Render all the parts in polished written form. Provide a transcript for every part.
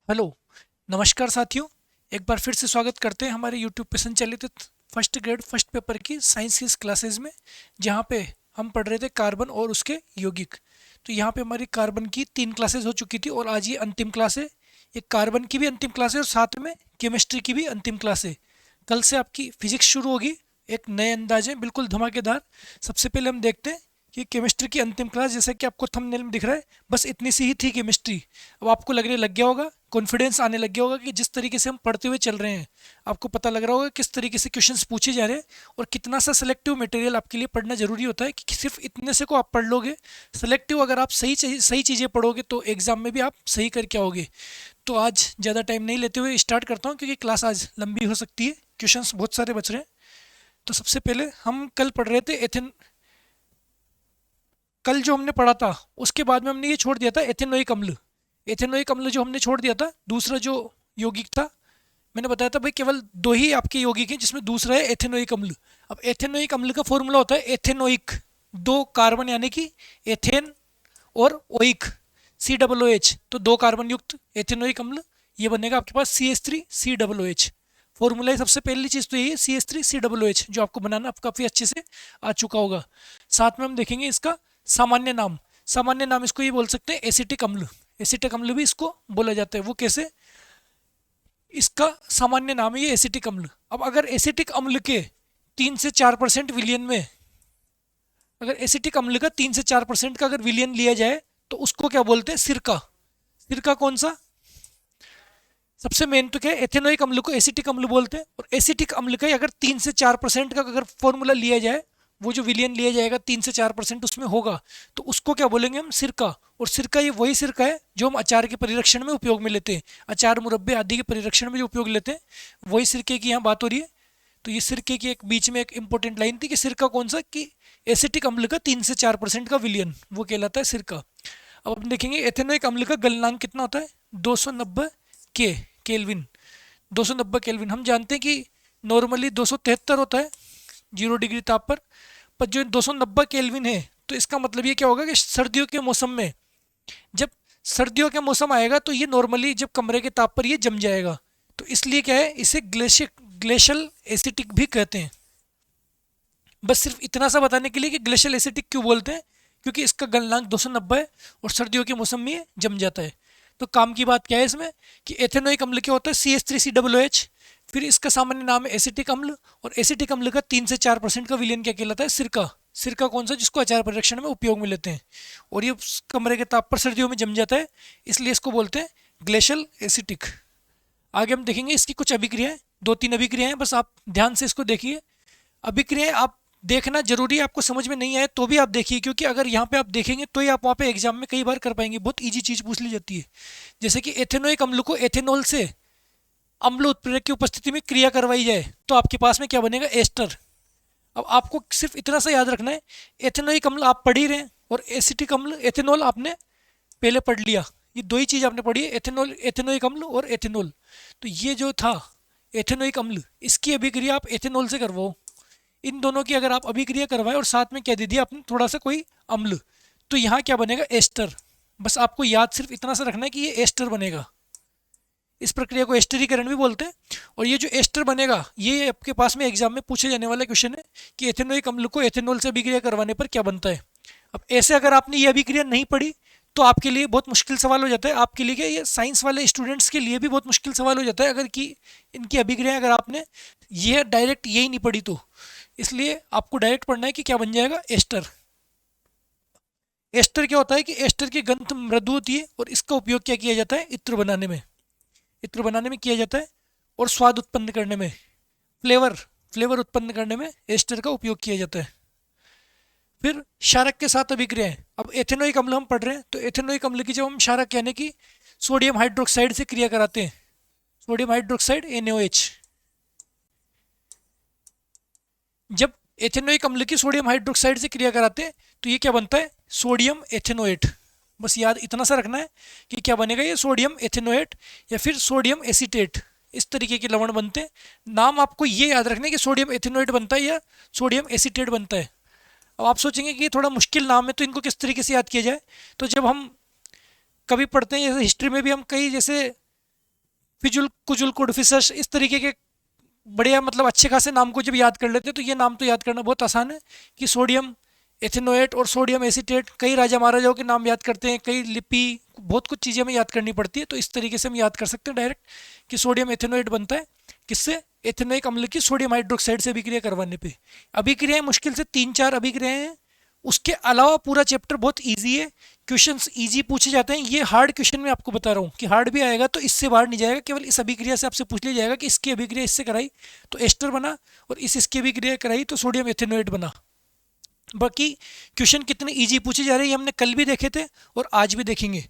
Hello. नमस्कार साथियों। एक बार फिर से स्वागत करते हैं हमारे यूट्यूब पे संचालित फर्स्ट ग्रेड फर्स्ट पेपर की साइंस की इस क्लासेस में, जहाँ पे हम पढ़ रहे थे कार्बन और उसके यौगिक। तो यहाँ पे हमारी कार्बन की 3 क्लासेस हो चुकी थी और आज ये अंतिम क्लास है। ये कार्बन की भी अंतिम क्लास है और साथ में केमिस्ट्री की भी अंतिम क्लास है। कल से आपकी फिजिक्स शुरू होगी, एक नए अंदाज में बिल्कुल धमाकेदार। सबसे पहले हम देखते हैं कि केमिस्ट्री की अंतिम क्लास, जैसा कि आपको थंबनेल में दिख रहा है, बस इतनी सी ही थी केमिस्ट्री। अब आपको लगने लग गया होगा, कॉन्फिडेंस आने लग गया होगा कि जिस तरीके से हम पढ़ते हुए चल रहे हैं, आपको पता लग रहा होगा किस तरीके से क्वेश्चंस पूछे जा रहे हैं और कितना सा सेलेक्टिव मटेरियल आपके लिए पढ़ना जरूरी होता है कि सिर्फ इतने से को आप पढ़ लोगे। सेलेक्टिव अगर आप सही चीज़ें पढ़ोगे तो एग्जाम में भी आप सही करके आओगे। तो आज ज़्यादा टाइम नहीं लेते हुए स्टार्ट करता हूँ, क्योंकि क्लास आज लंबी हो सकती है, क्वेश्चंस बहुत सारे बच रहे हैं। तो सबसे पहले हम कल पढ़ रहे थे एथेन। कल जो हमने पढ़ा था उसके बाद में हमने ये छोड़ दिया था एथेनोइक अम्ल। एथेनोइक अम्ल जो हमने छोड़ दिया था, दूसरा जो यौगिक था, मैंने बताया था भाई केवल दो ही आपके यौगिक हैं जिसमें दूसरा है एथेनोइक अम्ल। अब एथेनोइक अम्ल का फॉर्मूला होता है एथेनोइक, दो कार्बन यानी कि एथेन और ओइक, COOH, तो दो कार्बन युक्त एथेनोइक अम्ल। ये बनेगा आपके पास CH3COOH। फॉर्मूला सबसे पहली चीज़ तो यही है CH3COOH, जो आपको बनाना आप काफ़ी अच्छे से आ चुका होगा। साथ में हम देखेंगे इसका सामान्य नाम। सामान्य नाम इसको ये बोल सकते हैं एसिटिक अम्ल। एसिटिक अम्ल भी इसको बोला जाता है। वो कैसे? इसका सामान्य नाम है ये एसिटिक अम्ल। अब अगर एसिटिक अम्ल के 3 से 4% विलियन में, अगर एसिटिक अम्ल का 3 से 4% का अगर विलियन लिया जाए तो उसको क्या बोलते हैं? सिरका। सिरका कौन सा? सबसे मेन तो क्या है, एथेनोइक अम्ल को एसिटिक अम्ल बोलते हैं। और एसिटिक अम्ल का अगर 3 से 4% का अगर फॉर्मूला लिया जाए, वो जो विलियन लिया जाएगा 3 से 4% उसमें होगा, तो उसको क्या बोलेंगे हम? सिरका। और सिरका ये वही सिरका है जो हम अचार के परिरक्षण में उपयोग में लेते हैं। अचार, मुरब्बे आदि के परिरक्षण में जो उपयोग लेते हैं, वही सिरके की यहाँ बात हो रही है। तो ये सिरके की एक बीच में एक इंपॉर्टेंट लाइन थी कि सिरका कौन सा, कि एसिटिक अम्ल का 3 से 4% का विलियन, वो कहलाता है सिरका। अब हम देखेंगे एथेनोइक अम्ल का गलनांक कितना होता है? 290 के केल्विन। 290 केल्विन। हम जानते हैं कि नॉर्मली 273 होता है 0 डिग्री ताप पर जो 290 केल्विन है, तो इसका मतलब ये क्या होगा कि सर्दियों के मौसम में, जब सर्दियों का मौसम आएगा तो ये नॉर्मली जब कमरे के ताप पर ये जम जाएगा। तो इसलिए क्या है, इसे ग्लेशियल एसिटिक भी कहते हैं। बस सिर्फ इतना सा बताने के लिए कि ग्लेशियल एसिटिक क्यों बोलते हैं, क्योंकि इसका गलनांक 290 है और सर्दियों के मौसम में ये जम जाता है। तो काम की बात क्या है इसमें, कि एथेनोइक अम्ल क्या होता है? CH3COOH। फिर इसका सामान्य नाम है एसिटिक अम्ल। और एसिटिक अम्ल का 3 से 4% का विलयन क्या कहलाता है? सिरका। सिरका कौन सा? जिसको अचार परिरक्षण में उपयोग में लेते हैं। और ये कमरे के ताप पर सर्दियों में जम जाता है, इसलिए इसको बोलते हैं ग्लेशियल एसिटिक। आगे हम देखेंगे इसकी कुछ अभिक्रियाएं। 2-3 अभिक्रियाएं, बस आप ध्यान से इसको देखिए। अभिक्रियाएं आप देखना जरूरी है, आपको समझ में नहीं आए तो भी आप देखिए, क्योंकि अगर यहाँ पे आप देखेंगे तो ही आप वहाँ पे एग्जाम में कई बार कर पाएंगे। बहुत इजी चीज़ पूछ ली जाती है। जैसे कि एथेनोइक अम्ल को एथेनॉल से अम्ल उत्प्रेरक की उपस्थिति में क्रिया करवाई जाए तो आपके पास में क्या बनेगा? एस्टर। अब आपको सिर्फ इतना सा याद रखना है, एथेनोइक अम्ल आप पढ़ ही रहे हैं और एसिटिक अम्ल, एथेनॉल आपने पहले पढ़ लिया। ये दो ही चीज़ आपने पढ़ी है, एथेनॉल, एथेनोइक अम्ल और एथेनॉल। तो ये जो था एथेनोइक अम्ल, इसकी अभिक्रिया आप एथेनॉल से करवाओ। इन दोनों की अगर आप अभिक्रिया करवाएं और साथ में क्या दे दिया आपने? थोड़ा सा कोई अम्ल, तो यहाँ क्या बनेगा? एस्टर। बस आपको याद सिर्फ इतना सा रखना है कि ये एस्टर बनेगा। इस प्रक्रिया को एस्टरीकरण भी बोलते हैं। और ये जो एस्टर बनेगा, ये आपके पास में एग्जाम में पूछे जाने वाला क्वेश्चन है कि एथेनोइक अम्ल को एथेनॉल से अभिक्रिया करवाने पर क्या बनता है। अब ऐसे अगर आपने ये अभिक्रिया नहीं पढ़ी तो आपके लिए बहुत मुश्किल सवाल हो जाता है। आपके लिए क्या, ये साइंस वाले स्टूडेंट्स के लिए भी बहुत मुश्किल सवाल हो जाता है अगर कि इनकी अभिक्रिया अगर आपने ये डायरेक्ट यही नहीं पढ़ी तो। इसलिए आपको डायरेक्ट पढ़ना है कि क्या बन जाएगा? एस्टर। एस्टर क्या होता है कि एस्टर की गंध मृदु होती है और इसका उपयोग क्या किया जाता है? इत्र बनाने में। इत्र बनाने में किया जाता है और स्वाद उत्पन्न करने में, फ्लेवर फ्लेवर उत्पन्न करने में एस्टर का उपयोग किया जाता है। फिर क्षारक के साथ अभिक्रियाएं। अब एथेनोइक अम्ल हम पढ़ रहे हैं, तो एथेनोइक अम्ल की जब हम क्षारक यानी कि सोडियम हाइड्रोक्साइड से क्रिया कराते हैं, सोडियम हाइड्रोक्साइड NaOH, जब एथेनोइक अम्ल की सोडियम हाइड्रोक्साइड से क्रिया कराते हैं तो ये क्या बनता है? Sodium ethanoate. बस याद इतना सा रखना है कि क्या बनेगा? ये सोडियम एथेनोएट या फिर सोडियम एसीटेट, इस तरीके के लवण बनते हैं। नाम आपको ये याद रखना है कि सोडियम एथेनोएट बनता है या सोडियम एसीटेट बनता है। अब आप सोचेंगे कि ये थोड़ा मुश्किल नाम है तो इनको किस तरीके से याद किया जाए। तो जब हम कभी पढ़ते हैं, जैसे हिस्ट्री में भी हम कई जैसे फिजुल कुजुल कुडफिसस, इस तरीके के बढ़िया मतलब अच्छे खासे नाम को जब याद कर लेते हैं तो ये नाम तो याद करना बहुत आसान है कि सोडियम एथेनोएट और सोडियम एसीटेट, कई राजा महाराजाओं के नाम याद करते हैं, कई लिपि, बहुत कुछ चीज़ें हमें याद करनी पड़ती है। तो इस तरीके से हम याद कर सकते हैं डायरेक्ट कि सोडियम एथेनोएट बनता है किससे, एथेनोइक अम्ल की सोडियम हाइड्रोक्साइड से अभिक्रिया करवाने पे। अभिक्रियाएं मुश्किल से 3-4 अभिक्रियाएं हैं, उसके अलावा पूरा चैप्टर बहुत ईजी है, क्वेश्चंस इजी पूछे जाते हैं। ये हार्ड क्वेश्चन मैं आपको बता रहा हूँ कि हार्ड भी आएगा तो इससे बाहर नहीं जाएगा, केवल इस अभिक्रिया से आपसे पूछ लिया जाएगा कि इसकी अभिक्रिया इससे कराई तो एस्टर बना, और इसकी अभिक्रिया कराई तो सोडियम एथेनोएट बना। बाकी क्वेश्चन कितने इजी पूछे जा रहे हैं ये हमने कल भी देखे थे और आज भी देखेंगे।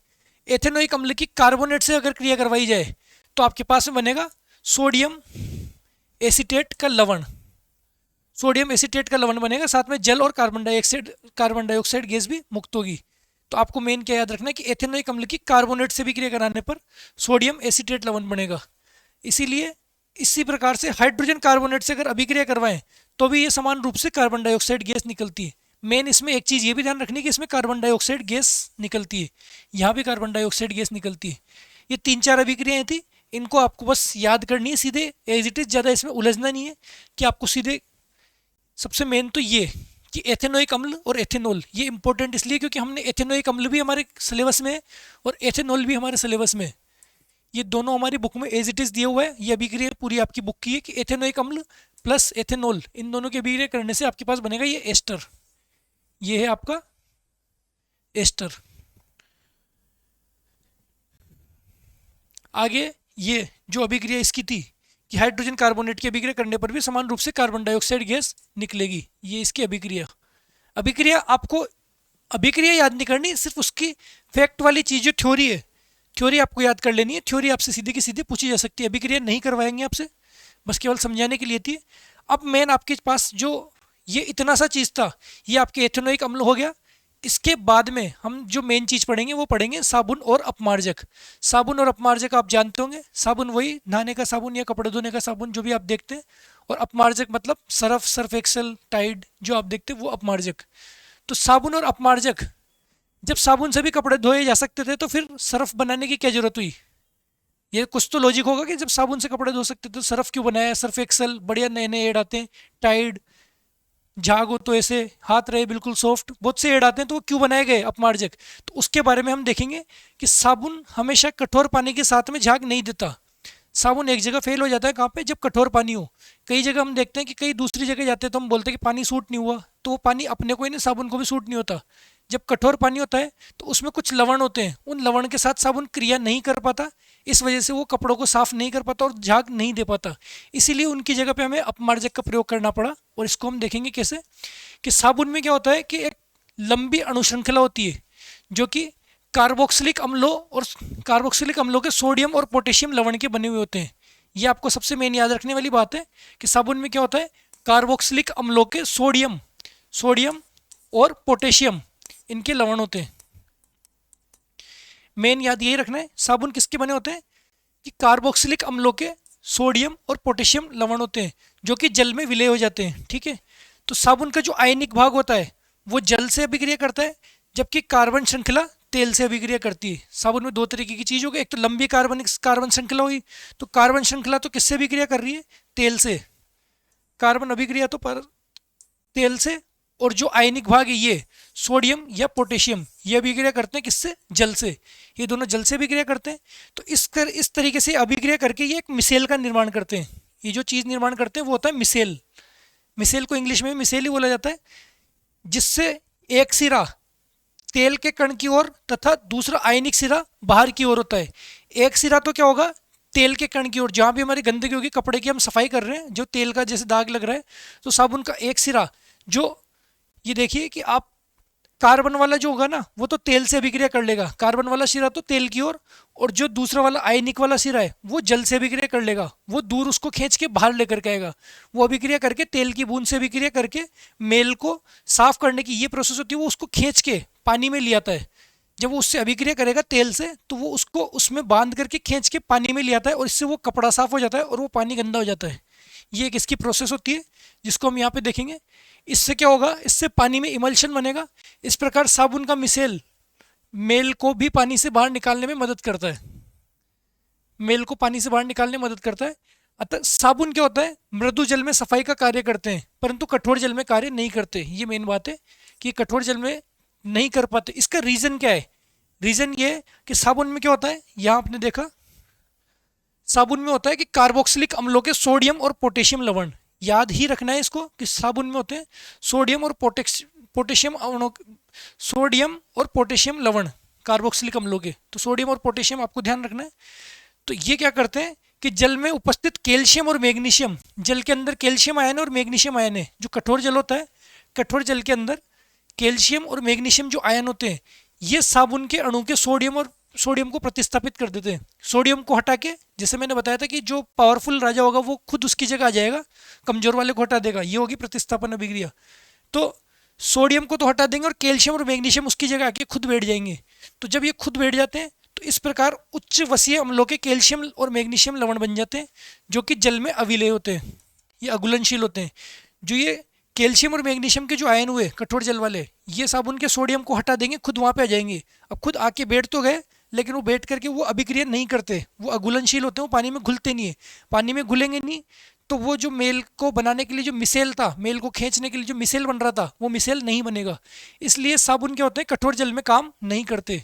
एथेनोइक अम्ल की कार्बोनेट से अगर क्रिया करवाई जाए तो आपके पास में बनेगा सोडियम एसीटेट का लवण, सोडियम एसीटेट का लवण बनेगा, साथ में जल और कार्बन डाइऑक्साइड गैस भी मुक्त होगी। तो आपको मेन क्या याद रखना है कि एथेनोइक अम्ल की कार्बोनेट से भी क्रिया कराने पर सोडियम एसीटेट लवण बनेगा। इसीलिए इसी प्रकार से हाइड्रोजन कार्बोनेट से अगर अभिक्रिया करवाएं तो भी ये समान रूप से कार्बन डाइऑक्साइड गैस निकलती है। मेन इसमें एक चीज़ ये भी ध्यान रखनी है कि इसमें कार्बन डाइऑक्साइड गैस निकलती है, यहाँ भी कार्बन डाइऑक्साइड गैस निकलती है। ये 3-4 अभिक्रियाएं थी, इनको आपको बस याद करनी है सीधे एज इट इज़, ज़्यादा इसमें उलझना नहीं है कि आपको सीधे। सबसे मेन तो ये कि एथेनोइक अम्ल और एथेनॉल ये इंपॉर्टेंट इसलिए क्योंकि हमने एथेनोइक अम्ल भी हमारे सिलेबस में है और एथेनॉल भी हमारे सिलेबस में है। ये दोनों हमारी बुक में एज इट इज़ दिया हुआ है। ये अभिक्रिया पूरी आपकी बुक की है कि एथेनोइक अम्ल प्लस एथेनॉल, इन दोनों की अभिक्रिया करने से आपके पास बनेगा ये एस्टर। ये है आपका एस्टर। आगे ये जो अभिक्रिया इसकी थी कि हाइड्रोजन कार्बोनेट की अभिक्रिया करने पर भी समान रूप से कार्बन डाइऑक्साइड गैस निकलेगी, ये इसकी अभिक्रिया। अभिक्रिया आपको अभिक्रिया याद नहीं करनी, सिर्फ उसकी फैक्ट वाली चीज़ जो थ्योरी है, थ्योरी आपको याद कर लेनी है। थ्योरी आपसे सीधे की सीधे पूछी जा सकती है, अभिक्रिया नहीं करवाएंगे आपसे, बस केवल समझाने के लिए थी। अब मेन आपके पास जो ये इतना सा चीज़ था, ये आपके एथेनोइक अम्ल हो गया। इसके बाद में हम जो मेन चीज़ पढ़ेंगे वो पढ़ेंगे साबुन और अपमार्जक। साबुन और अपमार्जक आप जानते होंगे, साबुन वही नहाने का साबुन या कपड़े धोने का साबुन जो भी आप देखते हैं, और अपमार्जक मतलब सर्फ, सर्फ एक्सेल, टाइड जो आप देखते हैं वो अपमार्जक। तो साबुन और अपमार्जक, जब साबुन से भी कपड़े धोए जा सकते थे तो फिर सर्फ बनाने की क्या जरूरत हुई। ये कुछ तो लॉजिक होगा कि जब साबुन से कपड़े धो सकते थे तो सर्फ क्यों बनाया। सर्फ एक्सेल बढ़िया नए नए ऐड आते हैं, टाइड, झाग हो तो ऐसे हाथ रहे बिल्कुल सॉफ्ट, बहुत से ऐड आते हैं, तो वो क्यों बनाए गए अपमार्जक। तो उसके बारे में हम देखेंगे कि साबुन हमेशा कठोर पानी के साथ में झाग नहीं देता। साबुन एक जगह फेल हो जाता है, कहाँ पे, जब कठोर पानी हो। कई जगह हम देखते हैं कि कई दूसरी जगह जाते हैं तो हम बोलते हैं कि पानी सूट नहीं हुआ, तो वो पानी अपने को ही नहीं, साबुन को भी सूट नहीं होता। जब कठोर पानी होता है तो उसमें कुछ लवण होते हैं, उन लवण के साथ साबुन क्रिया नहीं कर पाता, इस वजह से वो कपड़ों को साफ नहीं कर पाता और झाग नहीं दे पाता। इसीलिए उनकी जगह पे हमें अपमार्जक का प्रयोग करना पड़ा। और इसको हम देखेंगे कैसे कि साबुन में क्या होता है कि एक लंबी अणुश्रृंखला होती है जो कि कार्बोक्सिलिक अम्लों और कार्बोक्सिलिक अम्लों के सोडियम और पोटेशियम लवण के बने हुए होते हैं। ये आपको सबसे मेन याद रखने वाली बात है कि साबुन में क्या होता है, कार्बोक्सिलिक अम्लों के सोडियम सोडियम और पोटेशियम इनके लवण होते हैं। मेन याद यही रखना है, साबुन किसके बने होते हैं कि कार्बोक्सिलिक अम्लों के सोडियम और पोटेशियम लवण होते हैं जो कि जल में विलय हो जाते हैं। ठीक है, तो साबुन का जो आयनिक भाग होता है वो जल से अभिक्रिया करता है, जबकि कार्बन श्रृंखला तेल से अभिक्रिया करती है। साबुन में दो तरीके की चीज होगी, एक तो लंबी कार्बन श्रृंखला हुई, तो कार्बन श्रृंखला तो किससे अभिक्रिया कर रही है, तेल से। कार्बन अभिक्रिया तो पर तेल से, और जो आयनिक भाग है ये सोडियम या पोटेशियम, ये अभिक्रिया करते हैं किससे, जल से। ये दोनों जल से अभिक्रिया करते हैं। तो इस तरीके से अभिक्रिया करके ये एक मिसेल का निर्माण करते हैं। ये जो चीज़ निर्माण करते हैं वो होता है मिसेल। मिसेल को इंग्लिश में मिसेल ही बोला जाता है, जिससे एक सिरा तेल के कण की ओर तथा दूसरा आयनिक सिरा बाहर की ओर होता है। एक सिरा तो क्या होगा, तेल के कण की ओर, जहाँ भी हमारी गंदगी होगी, कपड़े की हम सफाई कर रहे हैं, जो तेल का जैसे दाग लग रहा है, तो साबुन का एक सिरा जो, ये देखिए कि आप कार्बन वाला जो होगा ना वो तो तेल से अभिक्रिया कर लेगा, कार्बन वाला सिरा तो तेल की ओर, और जो दूसरा वाला आयनिक वाला सिरा है वो जल से अभिक्रिया कर लेगा, वो दूर उसको खींच के बाहर लेकर के आएगा। वो अभिक्रिया करके तेल की बूंद से अभिक्रिया करके मेल को साफ करने की ये प्रोसेस होती है, वो उसको खींच के पानी में ले आता है। जब वो उससे अभिक्रिया करेगा तेल से तो वो उसको उसमें बांध करके खींच के पानी में ले आता है, और इससे वो कपड़ा साफ हो जाता है और वो पानी गंदा हो जाता है। ये एक इसकी प्रोसेस होती है जिसको हम यहाँ पे देखेंगे। इससे क्या होगा, इससे पानी में इमल्शन बनेगा। इस प्रकार साबुन का मिसेल मेल को भी पानी से बाहर निकालने में मदद करता है। मेल को पानी से बाहर निकालने में मदद करता है। अतः साबुन क्या होता है, मृदु जल में सफाई का कार्य करते हैं परंतु कठोर जल में कार्य नहीं करते। ये मेन बात है कि कठोर जल में नहीं कर पाते। इसका रीजन क्या है, रीजन ये है कि साबुन में क्या होता है, यहाँ आपने देखा साबुन में होता है कि कार्बोक्सिलिक अम्लों के सोडियम और पोटेशियम लवण, याद ही रखना है इसको कि साबुन में होते हैं सोडियम और पोटेशियम अणु, सोडियम और पोटेशियम लवण कार्बोक्सिलिक अम्लों के, तो सोडियम और पोटेशियम आपको ध्यान रखना है। तो ये क्या करते हैं कि जल में उपस्थित कैल्शियम और मैग्नीशियम, जल के अंदर कैल्शियम आयन और मैग्नीशियम आयन है, जो कठोर जल होता है, कठोर जल के अंदर कैल्शियम और मैग्नीशियम जो आयन होते हैं ये साबुन के अणु के सोडियम को प्रतिस्थापित कर देते हैं। सोडियम को हटा के, जैसे मैंने बताया था कि जो पावरफुल राजा होगा वो खुद उसकी जगह आ जाएगा, कमजोर वाले को हटा देगा, ये होगी प्रतिस्थापन अभिक्रिया। तो सोडियम को तो हटा देंगे और कैल्शियम और मैग्नीशियम उसकी जगह आके खुद बैठ जाएंगे। तो जब ये खुद बैठ जाते हैं तो इस प्रकार उच्च वसीय अम्लों के कैल्शियम और मैग्नीशियम लवण बन जाते हैं जो कि जल में अविलेय होते हैं, ये अघुलनशील होते हैं। जो ये कैल्शियम और मैग्नीशियम के जो आयन हुए कठोर जल वाले, ये साबुन के सोडियम को हटा देंगे, खुद वहाँ पे आ जाएंगे। अब खुद आके बैठ तो गए लेकिन वो बैठ करके वो अभिक्रिया नहीं करते, वो अघुलनशील होते हैं, वो पानी में घुलते नहीं है। पानी में घुलेंगे नहीं तो वो जो मेल को बनाने के लिए जो मिसेल था, मेल को खींचने के लिए जो मिसेल बन रहा था वो मिसेल नहीं बनेगा। इसलिए साबुन क्या होते हैं, कठोर जल में काम नहीं करते।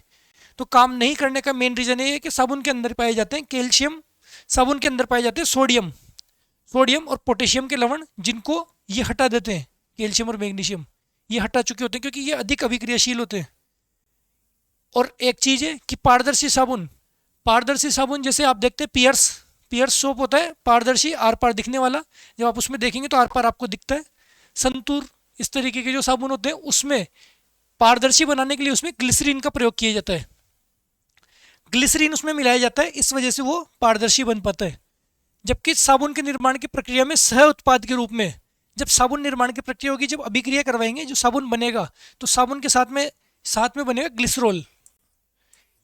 तो काम नहीं करने का मेन रीजन ये है कि साबुन के अंदर पाए जाते हैं कैल्शियम, साबुन के अंदर पाए जाते हैं सोडियम और पोटेशियम के लवण, जिनको ये हटा देते हैं, कैल्शियम और मैग्नीशियम ये हटा चुके होते हैं क्योंकि ये अधिक अभिक्रियाशील होते हैं। और एक चीज़ है कि पारदर्शी साबुन जैसे आप देखते हैं पियर्स सोप होता है पारदर्शी, आर पार दिखने वाला, जब आप उसमें देखेंगे तो आर पार आपको दिखता है। संतूर, इस तरीके के जो साबुन होते हैं उसमें पारदर्शी बनाने के लिए उसमें ग्लिसरीन का प्रयोग किया जाता है, ग्लिसरीन उसमें मिलाया जाता है, इस वजह से वो पारदर्शी बन पाता है। जबकि साबुन के निर्माण की प्रक्रिया में सह उत्पाद के रूप में, जब साबुन निर्माण की प्रक्रिया होगी, जब अभिक्रिया करवाएंगे, जो साबुन बनेगा तो साबुन के साथ में बनेगा ग्लिसरॉल।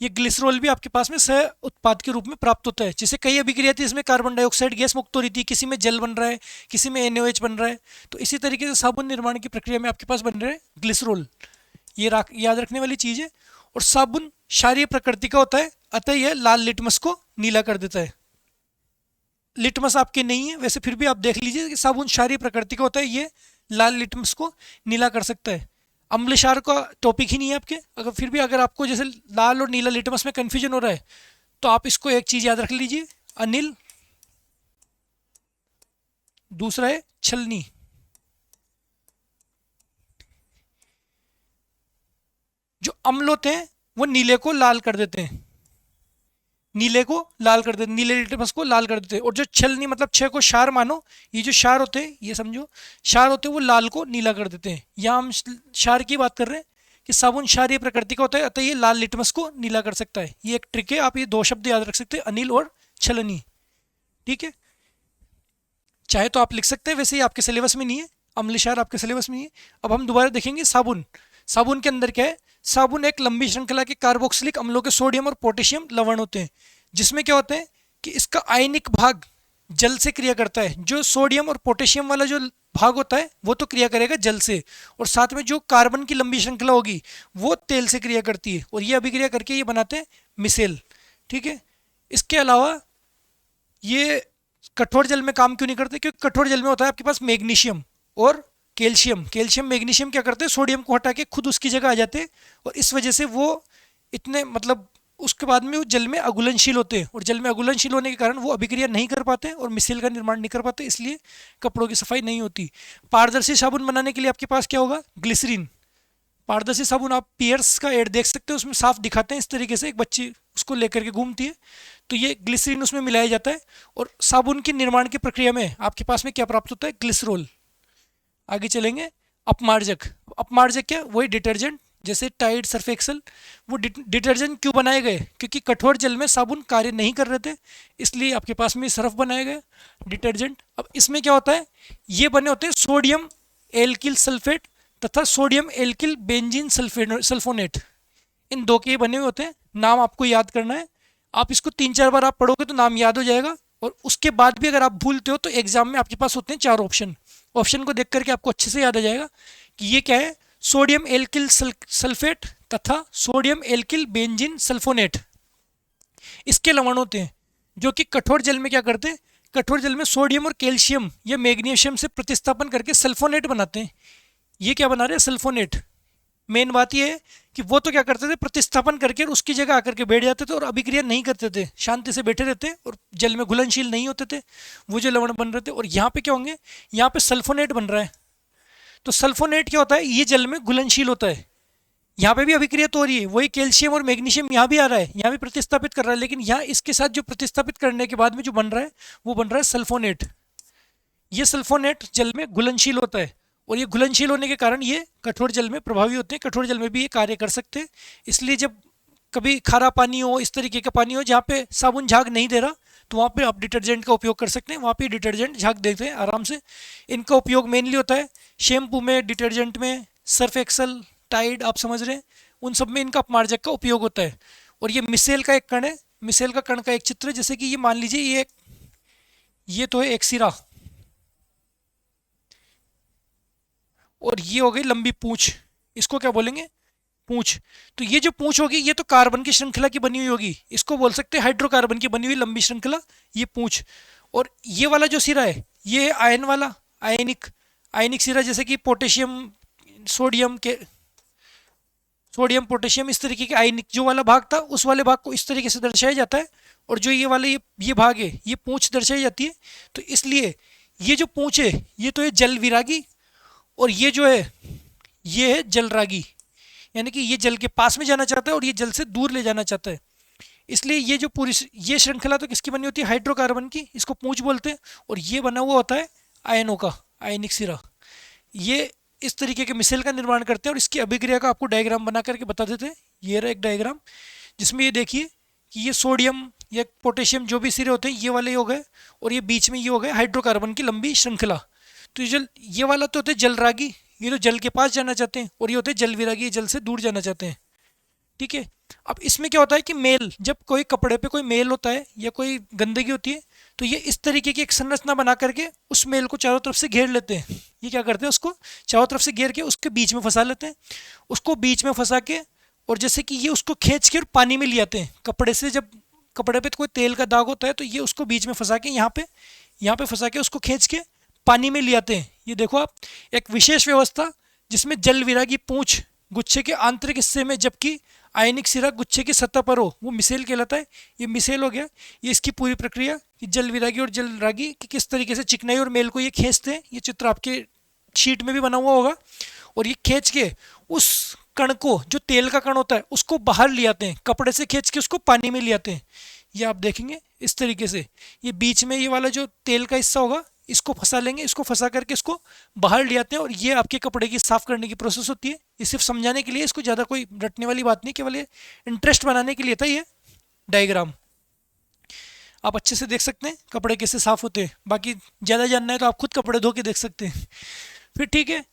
ये ग्लिसरॉल भी आपके पास में सह उत्पाद के रूप में प्राप्त होता है। जैसे कई अभिक्रिया थी इसमें कार्बन डाइऑक्साइड गैस मुक्त हो रही थी, किसी में जल बन रहा है, किसी में NaOH बन रहा है, तो इसी तरीके से साबुन निर्माण की प्रक्रिया में आपके पास बन रहे हैं ग्लिसरॉल। ये याद रखने वाली चीज़ है। और साबुन क्षारीय प्रकृति का होता है, अतः यह लाल लिटमस को नीला कर देता है। लिटमस आपके नहीं है वैसे, फिर भी आप देख लीजिए कि साबुन क्षारीय प्रकृति का होता है, ये लाल लिटमस को नीला कर सकता है। अम्ल क्षार का टॉपिक ही नहीं है आपके, अगर फिर भी अगर आपको जैसे लाल और नीला लिटमस में कन्फ्यूजन हो रहा है तो आप इसको एक चीज़ याद रख लीजिए, अनिल, दूसरा है छलनी। जो अम्ल होते हैं वो नीले को लाल कर देते हैं, नीले लिटमस को लाल कर देते हैं। और जो छलनी मतलब छह को क्षार मानो, ये जो क्षार होते हैं, ये समझो क्षार होते हैं, वो लाल को नीला कर देते हैं। यहाँ हम क्षार की बात कर रहे हैं कि साबुन क्षारीय प्रकृति का होता है, अतः ये लाल लिटमस को नीला कर सकता है। ये एक ट्रिक है, आप ये दो शब्द याद रख सकते हैं, अनिल और छलनी। ठीक है, चाहे तो आप लिख सकते हैं, वैसे ही आपके सिलेबस में नहीं है, अम्ल क्षार आपके सिलेबस में नहीं है। अब हम दोबारा देखेंगे साबुन के अंदर क्या है। साबुन एक लंबी श्रृंखला के कार्बोक्सिलिक अम्लों के सोडियम और पोटेशियम लवण होते हैं, जिसमें क्या होता है कि इसका आयनिक भाग जल से क्रिया करता है। जो सोडियम और पोटेशियम वाला जो भाग होता है वो तो क्रिया करेगा जल से, और साथ में जो कार्बन की लंबी श्रृंखला होगी वो तेल से क्रिया करती है, और ये अभिक्रिया करके ये बनाते हैं मिसेल। ठीक है, इसके अलावा ये कठोर जल में काम क्यों नहीं करते, क्योंकि कठोर जल में होता है आपके पास मैग्नीशियम और कैल्शियम मैग्नीशियम क्या करते हैं, सोडियम को हटा के खुद उसकी जगह आ जाते हैं, और इस वजह से वो इतने मतलब उसके बाद में वो जल में अघुलनशील होते हैं, और जल में अघुलनशील होने के कारण वो अभिक्रिया नहीं कर पाते और मिसेल का निर्माण नहीं कर पाते, इसलिए कपड़ों की सफाई नहीं होती। पारदर्शी साबुन बनाने के लिए आपके पास क्या होगा, ग्लिसरीन। पारदर्शी साबुन आप पियर्स का एड देख सकते हो, उसमें साफ दिखाते हैं इस तरीके से, एक बच्ची उसको लेकर के घूमती है, तो ये ग्लिसरीन उसमें मिलाया जाता है। और साबुन के निर्माण की प्रक्रिया में आपके पास में क्या प्राप्त होता है, ग्लिसरॉल। आगे चलेंगे, अपमार्जक क्या, वही डिटर्जेंट, जैसे टाइड, सर्फ एक्सल, वो डिटर्जेंट क्यों बनाए गए, क्योंकि कठोर जल में साबुन कार्य नहीं कर रहे थे, इसलिए आपके पास में सर्फ बनाए गए डिटर्जेंट। अब इसमें क्या होता है, ये बने होते हैं सोडियम एल्किल सल्फेट तथा सोडियम एल्किल बेंजीन सल्फोनेट, इन दो के बने हुए होते हैं। नाम आपको याद करना है, आप इसको 3-4 बार आप पढ़ोगे तो नाम याद हो जाएगा, और उसके बाद भी अगर आप भूलते हो तो एग्जाम में आपके पास होते हैं 4 ऑप्शन को देख करके आपको अच्छे से याद आ जाएगा कि ये क्या है, सोडियम एल्किल सल्फेट तथा सोडियम एल्किल बेंजीन सल्फोनेट, इसके लवण होते हैं। जो कि कठोर जल में क्या करते हैं, कठोर जल में सोडियम और कैल्शियम या मैग्नीशियम से प्रतिस्थापन करके सल्फोनेट बनाते हैं। ये क्या बना रहे हैं, सल्फोनेट। मेन बात ये है कि वो तो क्या करते थे, प्रतिस्थापन करके और उसकी जगह आकर के बैठ जाते थे और अभिक्रिया नहीं करते थे, शांति से बैठे रहते और जल में घुलनशील नहीं होते थे, वो जो लवण बन रहे थे। और यहाँ पे क्या होंगे, यहाँ पे सल्फोनेट बन रहा है। तो सल्फोनेट क्या होता है, ये जल में घुलनशील होता है। यहाँ पे भी अभिक्रिया तो हो रही है, वही कैल्शियम और मैग्नीशियम यहाँ भी आ रहा है, यहाँ भी प्रतिस्थापित कर रहा है, लेकिन यहाँ इसके साथ जो प्रतिस्थापित करने के बाद में जो बन रहा है वो बन रहा है सल्फोनेट। ये सल्फोनेट जल में घुलनशील होता है और ये घुलनशील होने के कारण ये कठोर जल में प्रभावी होते हैं, कठोर जल में भी ये कार्य कर सकते हैं। इसलिए जब कभी खारा पानी हो, इस तरीके का पानी हो जहाँ पे साबुन झाग नहीं दे रहा, तो वहाँ पे आप डिटर्जेंट का उपयोग कर सकते हैं, वहाँ पे डिटर्जेंट झाग देते हैं आराम से। इनका उपयोग मेनली होता है शैम्पू में, डिटर्जेंट में, सर्फ एक्सल, टाइड, आप समझ रहे हैं, उन सब में इनका अपमार्जक का उपयोग होता है। और ये मिसेल का एक कण है, मिसेल का कण का एक चित्र, जैसे कि ये मान लीजिए ये तो है एक सिरा और ये हो गई लंबी पूंछ, इसको क्या बोलेंगे, पूंछ। तो ये जो पूंछ होगी ये तो कार्बन की श्रृंखला की बनी हुई होगी, इसको बोल सकते हैं हाइड्रोकार्बन की बनी हुई लंबी श्रृंखला, ये पूंछ। और ये वाला जो सिरा है ये है आयन वाला, आयनिक, आयनिक सिरा, जैसे कि पोटेशियम, सोडियम के, सोडियम पोटेशियम, इस तरीके के आयनिक जो वाला भाग था उस वाले भाग को इस तरीके से दर्शाया जाता है। और जो ये वाले ये भाग है ये पूंछ दर्शाई जाती है। तो इसलिए ये जो पूंछ है ये तो है जल विरागी, और ये जो है ये है जलरागी, यानी कि ये जल के पास में जाना चाहता है और ये जल से दूर ले जाना चाहता है। इसलिए ये जो पूरी ये श्रृंखला तो किसकी बनी होती है, हाइड्रोकार्बन की, इसको पूंछ बोलते हैं। और ये बना हुआ होता है आयनों का, आयनिक सिरा। ये इस तरीके के मिसेल का निर्माण करते हैं और इसकी अभिक्रिया का आपको डायग्राम बना करके बता देते हैं। ये रहा एक डायग्राम जिसमें ये देखिए कि ये सोडियम या पोटेशियम जो भी सिरे होते हैं ये वाले हो गए, और ये बीच में ये हो गए हाइड्रोकार्बन की लंबी श्रृंखला। तो ये वाला तो होते हैं जलरागी, ये तो जल के पास जाना चाहते हैं, और ये होते हैं जल विरागी, ये जल से दूर जाना चाहते हैं। ठीक है। अब इसमें क्या होता है कि मेल, जब कोई कपड़े पे कोई मेल होता है या कोई गंदगी होती है तो ये इस तरीके की एक संरचना बना करके उस मेल को चारों तरफ से घेर लेते हैं। ये क्या करते हैं, उसको चारों तरफ से घेर के उसके बीच में फंसा लेते हैं, उसको बीच में फंसा के, और जैसे कि ये उसको खींच के और पानी में ले आते हैं कपड़े से। जब कपड़े पे कोई तेल का दाग होता है तो ये उसको बीच में फंसा के यहाँ पे फंसा के उसको खींच के पानी में ले आते हैं। ये देखो आप, एक विशेष व्यवस्था जिसमें जल विरागी पूंछ गुच्छे के आंतरिक हिस्से में, जबकि आयनिक सिरा गुच्छे की सतह पर हो, वो मिसेल कहलाता है। ये मिसेल हो गया। ये इसकी पूरी प्रक्रिया कि जल विरागी और जल रागी कि किस तरीके से चिकनाई और मेल को ये खींचते हैं, ये चित्र आपके शीट में भी बना हुआ होगा। और ये खींच के उस कण को, जो तेल का कण होता है, उसको बाहर ले आते हैं, कपड़े से खींच के उसको पानी में ले आते हैं। ये आप देखेंगे इस तरीके से, ये बीच में ये वाला जो तेल का हिस्सा होगा इसको फंसा लेंगे, इसको फंसा करके इसको बाहर ले आते हैं, और ये आपके कपड़े की साफ करने की प्रोसेस होती है। ये सिर्फ समझाने के लिए, इसको ज़्यादा कोई रटने वाली बात नहीं, केवल ये इंटरेस्ट बनाने के लिए था ये डायग्राम। आप अच्छे से देख सकते हैं कपड़े कैसे साफ होते हैं। बाकी ज़्यादा जानना है तो आप खुद कपड़े धो के देख सकते हैं। फिर ठीक है,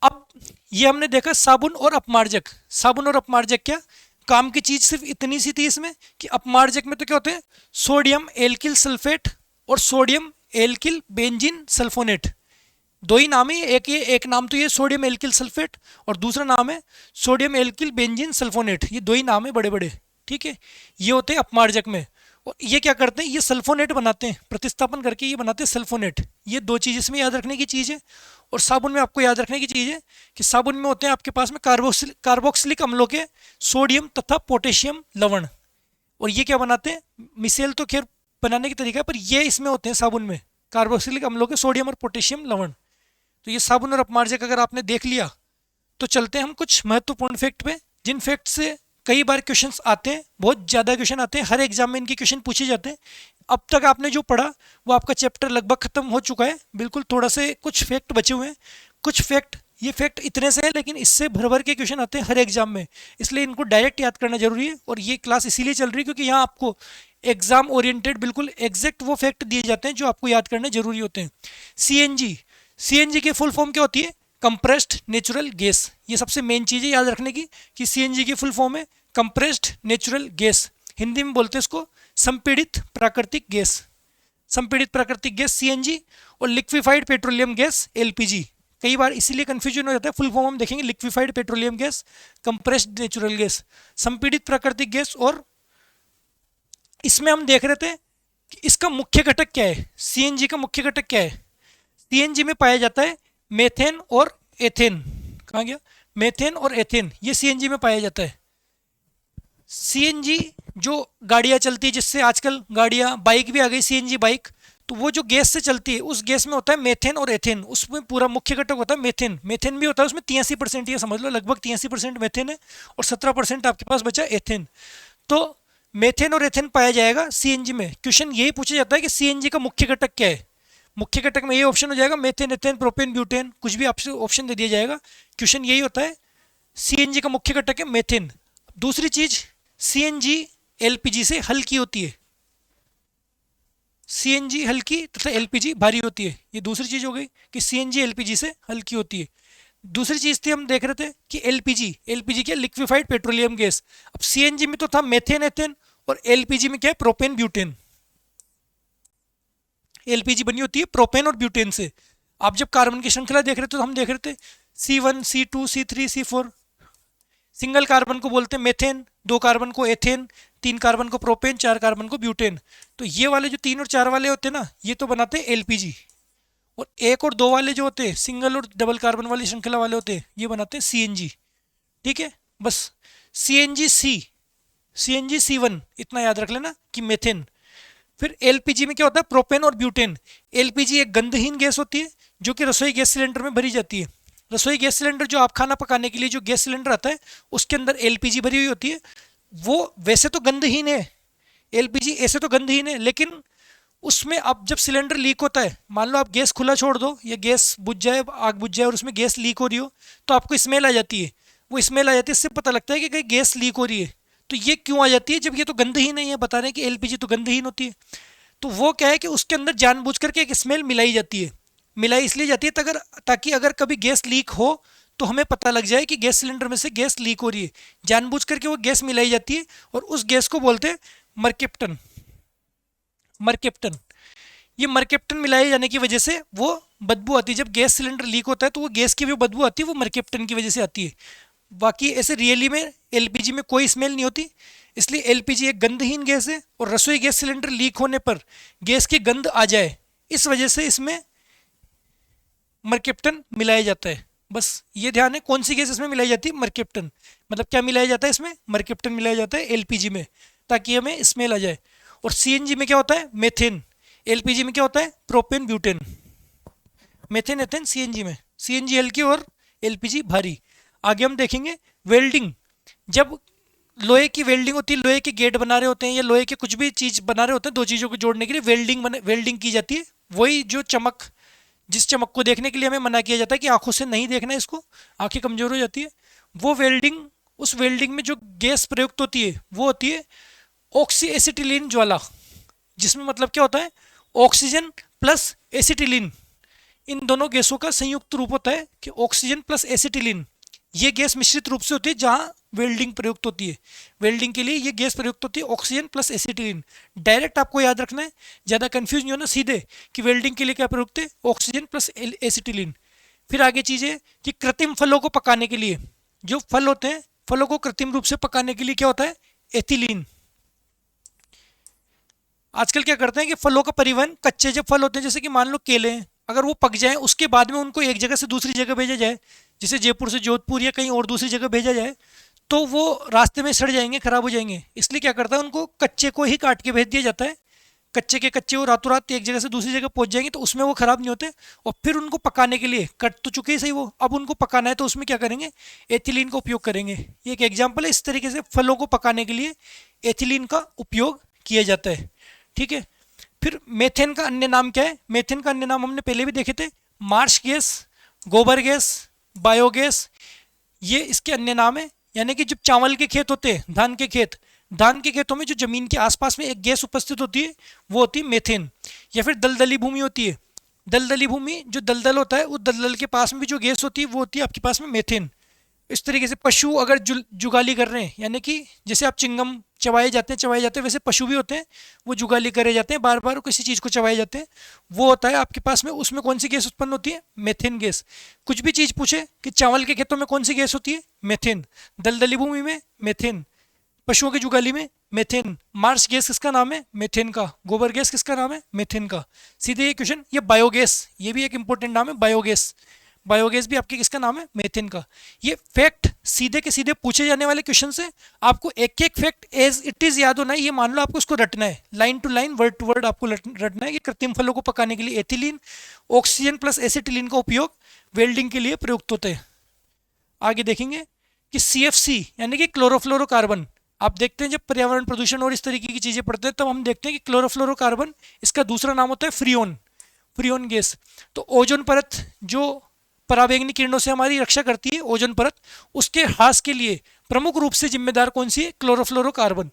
अब ये हमने देखा साबुन और अपमार्जक। साबुन और अपमार्जक क्या काम की चीज़ सिर्फ इतनी सी थी इसमें कि अपमार्जक में तो क्या होते हैं, सोडियम एल्किल सल्फेट और सोडियम एल्किल बेंजीन सल्फोनेट। दो ही नाम है, एक नाम तो ये सोडियम एल्किल सल्फेट और दूसरा नाम है सोडियम एल्किल बेंजीन सल्फोनेट। ये दो ही नाम है बड़े बड़े। ठीक है, ये होते हैं अपमार्जक में। और ये क्या करते हैं, ये सल्फोनेट बनाते हैं, प्रतिस्थापन करके ये बनाते हैं सल्फोनेट। ये दो चीज़ इसमें याद रखने की चीज़ है। और साबुन में आपको याद रखने की चीज़ है कि साबुन में होते हैं आपके पास में कार्बोक्सिलिक अम्लों के सोडियम तथा पोटेशियम लवण। और ये क्या बनाते हैं, मिसेल तो खैर बनाने की तरीका है, पर ये इसमें होते हैं साबुन में कार्बोक्सिलिक अम्लों के सोडियम और पोटेशियम लवण। तो ये साबुन और अपमार्जक अगर आपने देख लिया तो चलते हैं हम कुछ महत्वपूर्ण फैक्ट पे, जिन फैक्ट से कई बार क्वेश्चंस आते हैं, बहुत ज़्यादा क्वेश्चन आते हैं, हर एग्जाम में इनके क्वेश्चन पूछे जाते हैं। अब तक आपने जो पढ़ा वो आपका चैप्टर लगभग खत्म हो चुका है, बिल्कुल थोड़ा से कुछ फैक्ट बचे हुए हैं। कुछ फैक्ट, ये फैक्ट इतने से हैं लेकिन इससे भर भर के क्वेश्चन आते हैं हर एग्जाम में, इसलिए इनको डायरेक्ट याद करना जरूरी है। और ये क्लास इसीलिए चल रही है क्योंकि यहाँ आपको एग्जाम ओरिएंटेड बिल्कुल एग्जैक्ट वो फैक्ट दिए जाते हैं जो आपको याद करने जरूरी होते हैं। सीएनजी, सीएनजी की फुल फॉर्म क्या होती है, कंप्रेस्ड नेचुरल गैस। ये सबसे मेन चीज़ है याद रखने की कि सीएनजी की फुल फॉर्म है कंप्रेस्ड नेचुरल गैस। हिंदी में बोलते हैं इसको संपीड़ित प्राकृतिक गैस। संपीड़ित प्राकृतिक गैस सीएनजी, और लिक्विफाइड पेट्रोलियम गैस एलपीजी। कई बार इसीलिए कंफ्यूजन हो जाता है, फुल फॉर्म हम देखेंगे liquefied petroleum gas, compressed natural gas, संपीड़ित प्राकृतिक गैस। और इसमें हम देख रहे थे कि इसका मुख्य घटक क्या है, सीएनजी का मुख्य घटक क्या है। सीएनजी में पाया जाता है मेथेन और एथेन। कहाँ गया, मेथेन और एथेन, ये सीएनजी में पाया जाता है। सीएनजी जो गाड़ियाँ चलती है, जिससे आजकल गाड़ियाँ, बाइक भी आ गई सीएनजी बाइक, तो वो जो गैस से चलती है उस गैस में होता है मेथेन और एथेन, उसमें पूरा मुख्य घटक होता है मेथेन। मेथेन भी होता है उसमें 83%, ये समझ लो लगभग 83% मेथेन है और 17% आपके पास बचा एथेन। तो मेथेन और एथेन पाया जाएगा सीएनजी में। क्वेश्चन यही पूछा जाता है कि सीएनजी का मुख्य घटक क्या है। मुख्य घटक में ये ऑप्शन हो जाएगा मेथेन, एथेन, प्रोपेन, ब्यूटेन, कुछ भी आपसे ऑप्शन दे दिया जाएगा। क्वेश्चन यही होता है, सीएनजी का मुख्य घटक है मेथेन। दूसरी चीज, सीएनजी एलपीजी से हल्की होती है। सीएनजी हल्की तथा एलपीजी भारी होती है। ये दूसरी चीज हो गई कि सीएनजी एलपीजी से हल्की होती है। दूसरी चीज थी, हम देख रहे थे कि एलपीजी, एलपीजी क्या, लिक्विफाइड पेट्रोलियम गैस। अब सीएनजी में तो था मेथेन, एथेन, और एलपीजी में क्या है, प्रोपेन, ब्यूटेन। एलपीजी बनी होती है प्रोपेन और ब्यूटेन से। आप जब कार्बन की श्रृंखला देख रहे थे तो हम देख रहे थे C1, C2, C3, C4। Single carbon को बोलते हैं मेथेन, 2 कार्बन को एथेन, 3 कार्बन को प्रोपेन, 4 कार्बन को ब्यूटेन। तो ये वाले जो 3 और 4 वाले होते हैं ना, ये तो बनाते हैं एलपीजी। और 1 और 2 वाले जो होते हैं, सिंगल और डबल कार्बन वाली श्रृंखला वाले होते हैं, ये बनाते हैं सीएनजी। ठीक है, बस सीएनजी सीएनजी C1 इतना याद रख लेना कि मेथेन। फिर एलपीजी में क्या होता है, प्रोपेन और ब्यूटेन। एलपीजी एक गंधहीन गैस होती है जो कि रसोई गैस सिलेंडर में भरी जाती है। रसोई गैस सिलेंडर जो आप खाना पकाने के लिए जो गैस सिलेंडर आता है, उसके अंदर एलपीजी भरी हुई होती है। वो वैसे तो गंधहीन है, एलपीजी ऐसे तो गंधहीन है, लेकिन उसमें अब जब सिलेंडर लीक होता है, मान लो आप गैस खुला छोड़ दो या गैस बुझ जाए, आग बुझ जाए और उसमें गैस लीक हो रही हो, तो आपको स्मेल आ जाती है। वो स्मेल आ जाती है, इससे पता लगता है कि कहीं गैस लीक हो रही है। तो ये क्यों आ जाती है, जब ये तो गंधहीन नहीं है, बता रहे हैं कि एलपीजी तो गंधहीन होती है। तो वो क्या है कि उसके अंदर जानबूझ करके एक स्मेल मिलाई जाती है। मिलाई इसलिए जाती है ताकि अगर कभी गैस लीक हो तो हमें पता लग जाए कि गैस सिलेंडर में से गैस लीक हो रही है। जानबूझ करके वो गैस मिलाई जाती है और उस गैस को बोलते हैं मरकेप्टन। मरकेप्टन, ये मरकेप्टन मिलाए जाने की वजह से वो बदबू आती है। जब गैस सिलेंडर लीक होता है तो वो गैस की भी बदबू आती है, वो मरकेप्टन की वजह से आती है। बाकी ऐसे रियली में एलपीजी में कोई स्मेल नहीं होती। इसलिए एलपीजी एक गंधहीन गैस है और रसोई गैस सिलेंडर लीक होने पर गैस की गंध आ जाए, इस वजह से इसमें मरकेप्टन मिलाया जाता है। बस ये ध्यान है, कौन सी गैस इसमें मिलाई जाती है, मरकेप्टन। मतलब क्या मिलाया जाता है इसमें, मरकेप्टन मिलाया जाता है एलपीजी में, ताकि हमें स्मेल आ जाए। और सीएनजी में क्या होता है, मेथेन। एलपीजी में क्या होता है, propane, butane. Methane, ethane CNG में। सीएनजी हल्की और एलपीजी भारी। आगे हम देखेंगे वेल्डिंग। जब लोहे की वेल्डिंग होती है, लोहे के गेट बना रहे होते हैं या लोहे के कुछ भी चीज बना रहे होते हैं, दो चीजों को जोड़ने के लिए वेल्डिंग की जाती है। वही जो चमक, जिस चमक को देखने के लिए हमें मना किया जाता है कि आंखों से नहीं देखना है इसको, आंखें कमजोर हो जाती है, वो वेल्डिंग, उस वेल्डिंग में जो गैस प्रयुक्त होती है वो होती है ऑक्सी एसिटिलीन ज्वाला। जिसमें मतलब क्या होता है, ऑक्सीजन प्लस एसिटिलीन, इन दोनों गैसों का संयुक्त रूप होता है कि ऑक्सीजन प्लस एसिटिलीन। ये गैस मिश्रित रूप से होती है जहां वेल्डिंग प्रयुक्त होती है। वेल्डिंग के लिए ये गैस प्रयुक्त होती है ऑक्सीजन प्लस एसिटिलीन। डायरेक्ट आपको याद रखना है, ज़्यादा कंफ्यूज नहीं होना, सीधे कि वेल्डिंग के लिए क्या प्रयुक्त है, ऑक्सीजन प्लस एसिटिलीन। फिर आगे चीज़ है कि कृत्रिम फलों को पकाने के लिए, जो फल होते हैं, फलों को कृत्रिम रूप से पकाने के लिए क्या होता है, एथिलीन। आजकल क्या करते हैं कि फलों का परिवहन, कच्चे जब फल होते हैं जैसे कि मान लो केले हैं, अगर वो पक जाएं उसके बाद में उनको एक जगह से दूसरी जगह भेजा जाए, जैसे जयपुर से जोधपुर या कहीं और दूसरी जगह भेजा जाए, तो वो रास्ते में सड़ जाएंगे, खराब हो जाएंगे। इसलिए क्या करता है, उनको कच्चे को ही काट के भेज दिया जाता है। कच्चे के कच्चे वो रातों रात एक जगह से दूसरी जगह पहुंच जाएंगे, तो उसमें वो खराब नहीं होते। और फिर उनको पकाने के लिए, कट तो चुके ही सही वो, अब उनको पकाना है तो उसमें क्या करेंगे, एथिलीन का उपयोग करेंगे। ये एक एग्जाम्पल है, इस तरीके से फलों को पकाने के लिए एथिलीन का उपयोग किया जाता है। ठीक है, फिर मेथेन का अन्य नाम क्या है, मेथेन का अन्य नाम हमने पहले भी देखे थे, मार्श गैस, गोबर गैस, बायोगैस, ये इसके अन्य नाम है। यानी कि जब चावल के खेत होते हैं, धान के खेत, धान के खेतों में जो जमीन के आसपास में एक गैस उपस्थित होती है वो होती है मेथेन। या फिर दलदली भूमि होती है, दलदली भूमि, जो दलदल होता है उस दलदल के पास में भी जो गैस होती है वो होती है आपके पास में मेथेन। इस तरीके से पशु अगर जुगाली कर रहे हैं, यानी कि जैसे आप चिंगम चबाए जाते हैं, वैसे पशु भी होते हैं, वो जुगाली करे जाते हैं, बार बार किसी चीज़ को चबाए जाते हैं, वो होता है आपके पास में। उसमें कौन सी गैस उत्पन्न होती है, मेथेन गैस। कुछ भी चीज़ पूछे कि चावल के खेतों में कौन सी गैस होती है, मेथेन। दलदली भूमि में मेथेन, पशुओं की जुगाली में मेथेन। मार्स गैस किसका नाम है? मेथेन का। गोबर गैस किसका नाम है? मेथेन का। सीधे ये क्वेश्चन, ये बायोगैस, ये भी एक इंपॉर्टेंट नाम है बायोगैस। बायोगैस भी आपके किसका नाम है? मेथेन का। ये फैक्ट सीधे के सीधे पूछे जाने वाले क्वेश्चन से आपको एक एक फैक्ट एज इट इज याद होना है, ये मान लो आपको उसको रटना है, line to line word to word आपको रटना है कि कृत्रिम फलों को पकाने के लिए एथिलीन ऑक्सीजन प्लस एसिटिलीन का उपयोग वेल्डिंग के लिए प्रयुक्त होते हैं। आगे देखेंगे कि CFC यानी कि क्लोरोफ्लोरोकार्बन, आप देखते हैं जब पर्यावरण प्रदूषण और इस तरीके की चीजें पढ़ते हैं तब हम देखते हैं कि क्लोरोफ्लोरोकार्बन, इसका दूसरा नाम होता है फ्रियोन, फ्रियोन गैस। तो ओजोन परत जो पराबैंगनी किरणों से हमारी रक्षा करती है, ओजोन परत, उसके ह्रास के लिए प्रमुख रूप से जिम्मेदार कौन सी है? क्लोरोफ्लोरोकार्बन।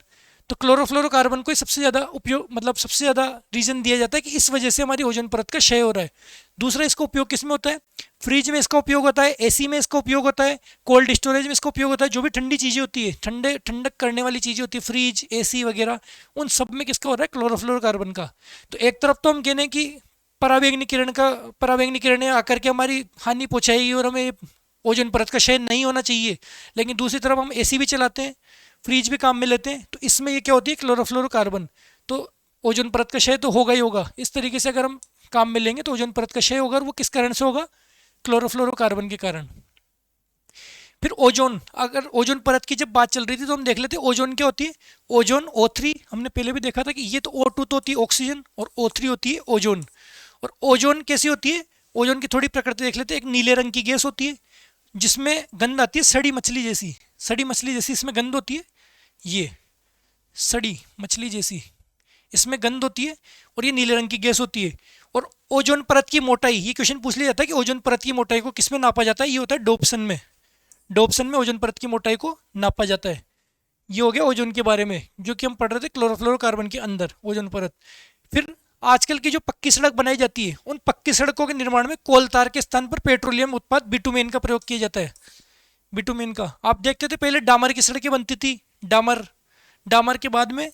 तो क्लोरोफ्लोरोकार्बन को सबसे ज़्यादा उपयोग, मतलब सबसे ज़्यादा रीजन दिया जाता है कि इस वजह से हमारी ओजोन परत का क्षय हो रहा है। दूसरा, इसका उपयोग किस में होता है? फ्रिज में इसका उपयोग होता है, AC में इसका उपयोग होता है, कोल्ड स्टोरेज में इसका उपयोग होता है। जो भी ठंडी चीज़ें होती है, ठंडक करने वाली चीज़ें होती है, फ्रिज, AC वगैरह, उन सब में किसका हो रहा है? क्लोरोफ्लोरोकार्बन का। तो एक तरफ तो हम कहने हैं कि पराबैंगनी किरणें आकर के हमारी हानि पहुंचाएगी और हमें ओजोन परत का क्षय नहीं होना चाहिए, लेकिन दूसरी तरफ हम AC भी चलाते हैं, फ्रिज भी काम में लेते हैं, तो इसमें ये क्या होती है? क्लोरोफ्लोरोकार्बन। तो ओजोन परत का क्षय तो होगा ही होगा। इस तरीके से अगर हम काम में लेंगे तो ओजोन परत का क्षय होगा, और वो किस कारण से होगा? क्लोरोफ्लोरोकार्बन के कारण। फिर ओजोन, अगर ओजोन परत की जब बात चल रही थी तो हम देख लेते हैं ओजोन क्या होती है। ओजोन O3 हमने पहले भी देखा था कि ये तो O2 तो होती है ऑक्सीजन, और O3 होती है ओजोन। और ओजोन कैसी होती है? ओजोन की थोड़ी प्रकृति देख लेते हैं। एक नीले रंग की गैस होती है जिसमें गंध आती है, सड़ी मछली जैसी, सड़ी मछली जैसी इसमें गंध होती है, ये सड़ी मछली जैसी इसमें गंध होती है, और ये नीले रंग की गैस होती है। और ओजोन परत की मोटाई, ये क्वेश्चन पूछ लिया जाता है कि ओजोन परत की मोटाई को किसमें नापा जाता है? ये होता है डोप्सन में। डोप्सन में ओजोन परत की मोटाई को नापा जाता है। ये हो गया ओजोन के बारे में, जो कि हम पढ़ रहे थे क्लोरोफ्लोरोकार्बन के अंदर ओजोन परत। फिर आजकल की जो पक्की सड़क बनाई जाती है, उन पक्की सड़कों के निर्माण में कोल तार के स्थान पर पेट्रोलियम उत्पाद बिटुमेन का प्रयोग किया जाता है। बिटुमेन का आप देखते थे पहले डामर की सड़कें बनती थी, डामर, डामर के बाद में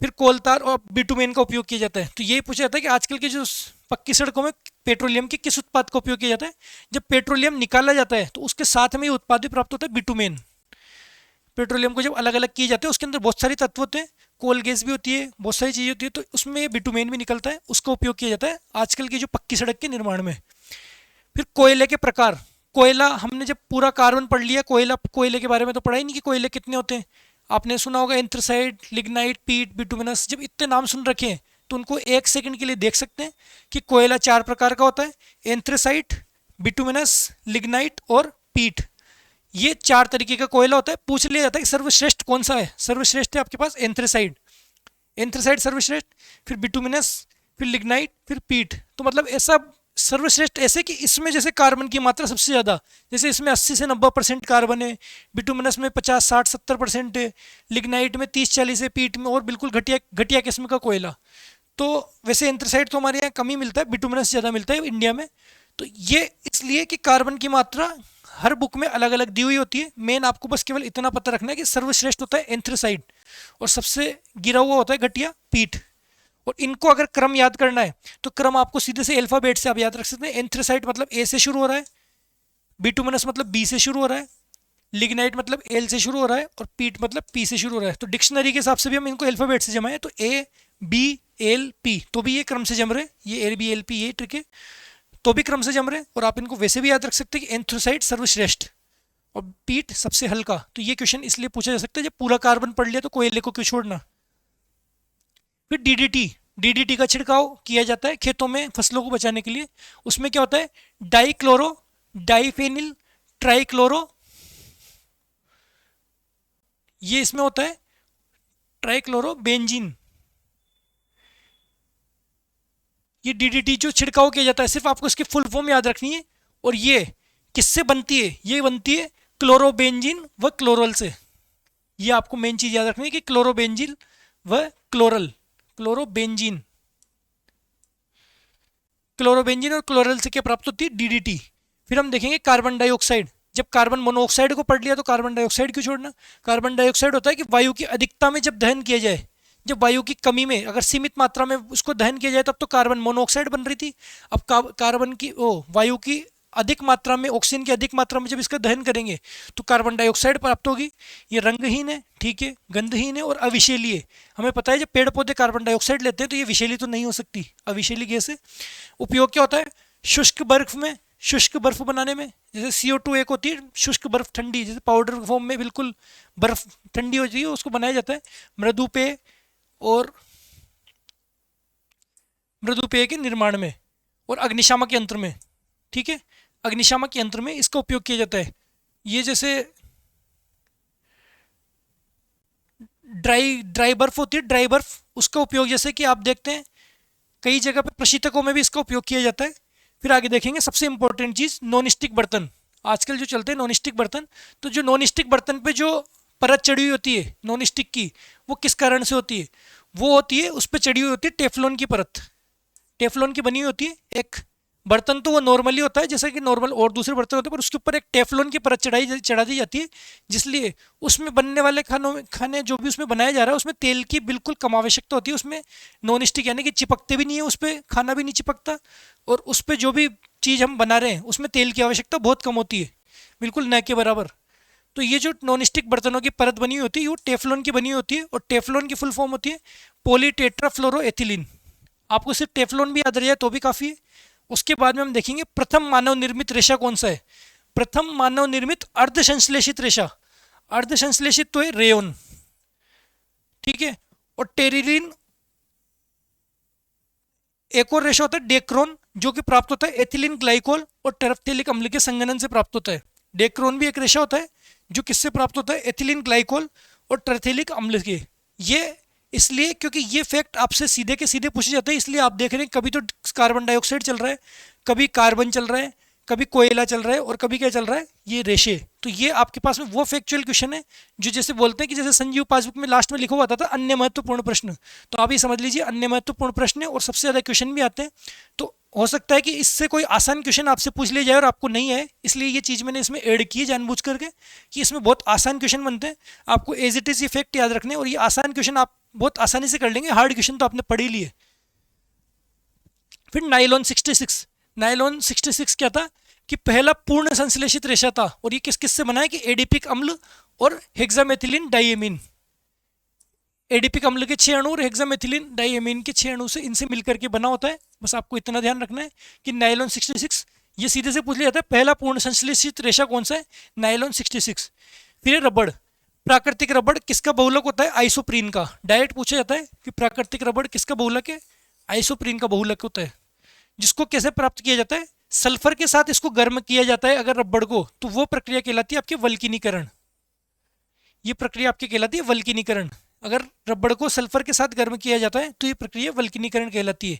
फिर कोल तार और बिटुमेन का उपयोग किया जाता है। तो ये पूछा जाता है कि आजकल की जो पक्की सड़कों में पेट्रोलियम के किस उत्पाद का उपयोग किया जाता है? जब पेट्रोलियम निकाला जाता है तो उसके साथ में ये उत्पाद भी प्राप्त होता है, बिटुमेन। पेट्रोलियम को जब अलग अलग किए जाते हैं उसके अंदर बहुत सारे तत्व होते हैं, कोल गैस भी होती है, बहुत सारी चीज़ें होती है, तो उसमें बिटुमेन भी निकलता है, उसका उपयोग किया जाता है आजकल की जो पक्की सड़क के निर्माण में। फिर कोयले के प्रकार, कोयला, हमने जब पूरा कार्बन पढ़ लिया, कोयले के बारे में तो पढ़ा ही नहीं कि कोयले कितने होते हैं। आपने सुना होगा एंथ्रासाइट, लिग्नाइट, पीट, बिटुमिनस, जब इतने नाम सुन रखे हैं तो उनको एक सेकंड के लिए देख सकते हैं कि कोयला 4 प्रकार का होता है, एंथ्रासाइट, बिटुमिनस, लिग्नाइट और पीट। ये 4 तरीके का कोयला होता है। पूछ लिया जाता है कि सर्वश्रेष्ठ कौन सा है? सर्वश्रेष्ठ है आपके पास एंथ्रासाइट, एंथ्रासाइट सर्वश्रेष्ठ, फिर बिटुमिनस, फिर लिग्नाइट, फिर पीट। तो मतलब ऐसा सर्वश्रेष्ठ ऐसे कि इसमें जैसे कार्बन की मात्रा सबसे ज़्यादा, जैसे इसमें 80 से 90% कार्बन है, बिटुमिनस में 50, 60, 70% है, लिग्नाइट में 30, 40 है, पीट में और बिल्कुल घटिया घटिया किस्म का कोयला। तो वैसे एंथ्रासाइट तो हमारे यहाँ कम ही मिलता है, बिटुमिनस ज़्यादा मिलता है इंडिया में। तो ये इसलिए कि कार्बन की मात्रा हर बुक में अलग अलग दी हुई होती है। मेन आपको बस केवल इतना पता रखना है कि सर्वश्रेष्ठ होता है एंथ्रासाइट और सबसे गिरा हुआ होता है घटिया पीट। और इनको अगर क्रम याद करना है तो क्रम आपको सीधे से अल्फाबेट से आप याद रख सकते हैं। एंथ्रासाइट मतलब ए से शुरू हो रहा है, बिटुमिनस मतलब बी से शुरू हो रहा है, लिग्नाइट मतलब एल से शुरू हो रहा है, और पीट मतलब पी से शुरू हो रहा है। तो डिक्शनरी के हिसाब से भी हम इनको अल्फाबेट से जमाएं तो ए बी एल पी, तो भी ये क्रम से जम रहे हैं, ये एल बी एल पी, ये ट्रिक है, तो भी क्रम से जम रहे हैं। और आप इनको वैसे भी याद रख सकते हैं कि एंथ्रासाइट सर्वश्रेष्ठ और पीट सबसे हल्का। तो ये क्वेश्चन इसलिए पूछा जा सकता है जब पूरा कार्बन पढ़ लिया तो कोयले को क्यों छोड़ना। फिर डीडीटी का छिड़काव किया जाता है खेतों में फसलों को बचाने के लिए। उसमें क्या होता है? डाइक्लोरो, डाइफेनिल, ट्राइक्लोरो, ये इसमें होता है ट्राइक्लोरो बेंजीन। ये डीडीटी जो छिड़काव किया जाता है, सिर्फ आपको इसकी फुल फॉर्म याद रखनी है। और ये किससे बनती है? ये बनती है क्लोरोबेंजीन व क्लोरल से। ये आपको मेन चीज याद रखनी है कि क्लोरोबेंजीन व क्लोरल, क्लोरोबेंजीन, क्लोरोबेंजीन और क्लोरल से क्या प्राप्त होती है? डीडीटी। फिर हम देखेंगे कार्बन डाइऑक्साइड। जब कार्बन मोनोऑक्साइड को पढ़ लिया तो कार्बन डाइऑक्साइड क्यों छोड़ना। कार्बन डाइऑक्साइड होता है कि वायु की अधिकता में जब दहन किया जाए, जब वायु की कमी में अगर सीमित मात्रा में उसको दहन किया जाए तब तो कार्बन मोनोऑक्साइड बन रही थी। अब कार्बन की वायु की अधिक मात्रा में, ऑक्सीजन की अधिक मात्रा में जब इसका दहन करेंगे तो कार्बन डाइऑक्साइड प्राप्त होगी। ये रंगहीन है, ठीक है, गंधहीन है और अविषैली है। हमें पता है जब पेड़ पौधे कार्बन डाइऑक्साइड लेते हैं तो ये विषैली तो नहीं हो सकती, अविषैली गैस है। उपयोग क्या होता है? शुष्क बर्फ में, शुष्क बर्फ बनाने में, जैसे CO2 एक होती है शुष्क बर्फ ठंडी, जैसे पाउडर फॉर्म में बिल्कुल बर्फ ठंडी होती है, उसको बनाया जाता है। मृदु पेय और मृदु पेय के निर्माण में और अग्निशामक यंत्र में, ठीक है, अग्निशामक यंत्र में इसका उपयोग किया जाता है। ये जैसे ड्राई बर्फ होती है, ड्राई बर्फ, उसका उपयोग जैसे कि आप देखते हैं कई जगह पे प्रशीतकों में भी इसका उपयोग किया जाता है। फिर आगे देखेंगे सबसे इंपॉर्टेंट चीज़, नॉन स्टिक बर्तन। आजकल जो चलते हैं नॉन स्टिक बर्तन, तो जो नॉन स्टिक बर्तन पे जो परत चढ़ी हुई होती है नॉन स्टिक की, वो किस कारण से होती है? वो होती है, उस पर चढ़ी हुई होती है टेफ्लॉन की परत, टेफ्लॉन की बनी हुई होती है एक बर्तन। तो वो नॉर्मली होता है जैसा कि नॉर्मल और दूसरे बर्तन होते हैं, पर उसके ऊपर एक टेफ्लॉन की परत चढ़ा दी जाती है, जिसलिए उसमें बनने वाले खाने जो भी उसमें बनाया जा रहा है उसमें तेल की बिल्कुल कम आवश्यकता होती है। उसमें नॉन स्टिक यानी कि चिपकते भी नहीं है, उस पर खाना भी नहीं चिपकता, और उस पर जो भी चीज़ हम बना रहे हैं उसमें तेल की आवश्यकता बहुत कम होती है, बिल्कुल न के बराबर। तो ये जो नॉन स्टिक बर्तनों की परत बनी हुई होती है वो टेफ्लॉन की बनी हुई होती है, और टेफ्लॉन की फुल फॉर्म होती है पॉलीटेट्राफ्लोरोएथिलीन। आपको सिर्फ टेफ्लॉन भी याद रह जाए तो भी काफ़ी है। उसके बाद में हम देखेंगे प्रथम मानव निर्मित रेशा कौन सा है। प्रथम मानव निर्मित अर्धसंश्लेषित रेशा, अर्धसंश्लेषित तो है रेयोन, ठीक है, और टेरिलीन। एक और रेशा होता है डेक्रोन, जो कि प्राप्त होता है एथिलीन ग्लाइकोल और टेरेफ्थेलिक अम्ल के संघनन से प्राप्त होता है। डेक्रोन भी एक रेशा होता है जो किससे प्राप्त होता है? एथिलीन ग्लाइकोल और टेरेफ्थेलिक अम्ल के। ये इसलिए क्योंकि ये फैक्ट आपसे सीधे के सीधे पूछे जाते हैं, इसलिए आप देख रहे हैं कभी तो कार्बन डाइऑक्साइड चल रहा है, कभी कार्बन चल रहा है, कभी कोयला चल रहा है, और कभी क्या चल रहा है? ये रेशे। तो ये आपके पास में वो फैक्चुअल क्वेश्चन है जो जैसे बोलते हैं कि जैसे संजीव पासबुक में लास्ट में लिखा हुआ था अन्य महत्वपूर्ण प्रश्न, तो आप ये समझ लीजिए अन्य महत्वपूर्ण प्रश्न है और सबसे ज़्यादा क्वेश्चन भी आते हैं। तो हो सकता है कि इससे कोई आसान क्वेश्चन आपसे पूछ लिया जाए और आपको नहीं है, इसलिए ये चीज़ मैंने इसमें ऐड की है जानबूझ करके कि इसमें बहुत आसान क्वेश्चन बनते हैं। आपको एज इट इज़ ये फैक्ट याद रखने, और ये आसान क्वेश्चन आप बहुत आसानी से कर लेंगे, हार्ड क्वेश्चन तो आपने पढ़ ही लिए। फिर नाइलॉन 66, नाइलॉन 66 क्या था कि पहला पूर्ण संश्लेषित रेशा था, और ये किस किस से बना है कि एडिपिक अम्ल और हेक्सामेथिलीन डाइएमीन, एडिपिक अम्ल के 6 अणु और हेक्सामेथिलीन डाइएमीन के 6 अणु से इनसे मिलकर के बना होता है। बस आपको इतना ध्यान रखना है कि नाइलॉन 66 ये सीधे से पूछ लिया जाता है पहला पूर्ण संश्लेषित रेशा कौन सा है? नाइलॉन 66। फिर रबड़, प्राकृतिक रबड़ किसका बहुलक होता है? आइसोप्रीन का। डायरेक्ट पूछा जाता है कि प्राकृतिक रबड़ किसका बहुलक है? आइसोप्रीन का बहुलक होता है। जिसको कैसे प्राप्त किया जाता है? सल्फर के साथ इसको गर्म किया जाता है अगर रबड़ को, तो वो प्रक्रिया कहलाती है आपके वल्किनीकरण। ये प्रक्रिया आपकी कहलाती है वल्किनीकरण। अगर रबड़ को सल्फर के साथ गर्म किया जाता है तो ये प्रक्रिया वल्किनीकरण कहलाती है,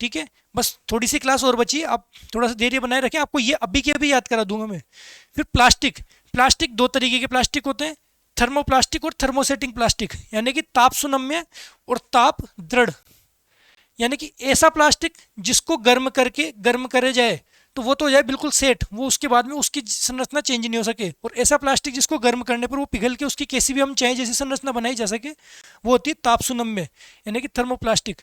ठीक है। बस थोड़ी सी क्लास और बची, आप थोड़ा सा धैर्य बनाए रखें, आपको ये अभी के अभी याद करा दूंगा मैं। फिर प्लास्टिक, प्लास्टिक दो तरीके के प्लास्टिक होते हैं, थर्मोप्लास्टिक और थर्मोसेटिंग प्लास्टिक, यानी कि ताप सुनम्य और ताप दृढ़। यानी कि ऐसा प्लास्टिक जिसको गर्म करे जाए तो वो तो हो जाए बिल्कुल सेट, वो उसके बाद में उसकी संरचना चेंज नहीं हो सके। और ऐसा प्लास्टिक जिसको गर्म करने पर वो पिघल के उसकी कैसी भी हम चाहे जैसी संरचना बनाई जा सके, वो होती है ताप सुनम्य यानी कि थर्मोप्लास्टिक।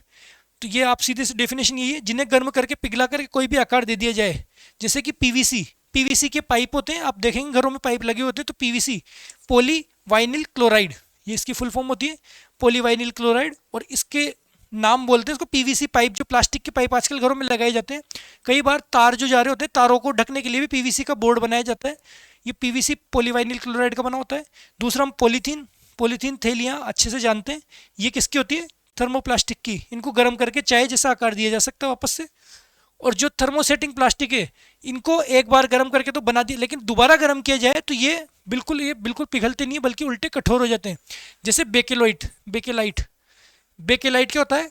तो ये आप सीधे से डेफिनेशन यही है, जिन्हें गर्म करके पिघला करके कोई भी आकार दे दिया जाए, जैसे कि पीवीसी के पाइप होते हैं, आप देखेंगे घरों में पाइप लगे होते हैं, तो पीवीसी पॉली वाइनिल क्लोराइड, ये इसकी फुल फॉर्म होती है पॉली वाइनिल क्लोराइड, और इसके नाम बोलते हैं इसको पीवीसी पाइप। जो प्लास्टिक के पाइप आजकल घरों में लगाए जाते हैं, कई बार तार जो जा रहे होते हैं तारों को ढकने के लिए भी पीवीसी का बोर्ड बनाया जाता है, ये पीवीसी पॉलीवाइनिल क्लोराइड का बना होता है। दूसरा हम पॉलीथीन थैलियाँ अच्छे से जानते हैं, ये किसकी होती है? थर्मोप्लास्टिक की। इनको गर्म करके चाय जैसा आकार दिया जा सकता है वापस से। और जो थर्मोसेटिंग प्लास्टिक है, इनको एक बार गर्म करके तो बना दिया, लेकिन दोबारा गर्म किया जाए तो ये बिल्कुल पिघलते नहीं है, बल्कि उल्टे कठोर हो जाते हैं। जैसे बेकेलाइट क्या होता है?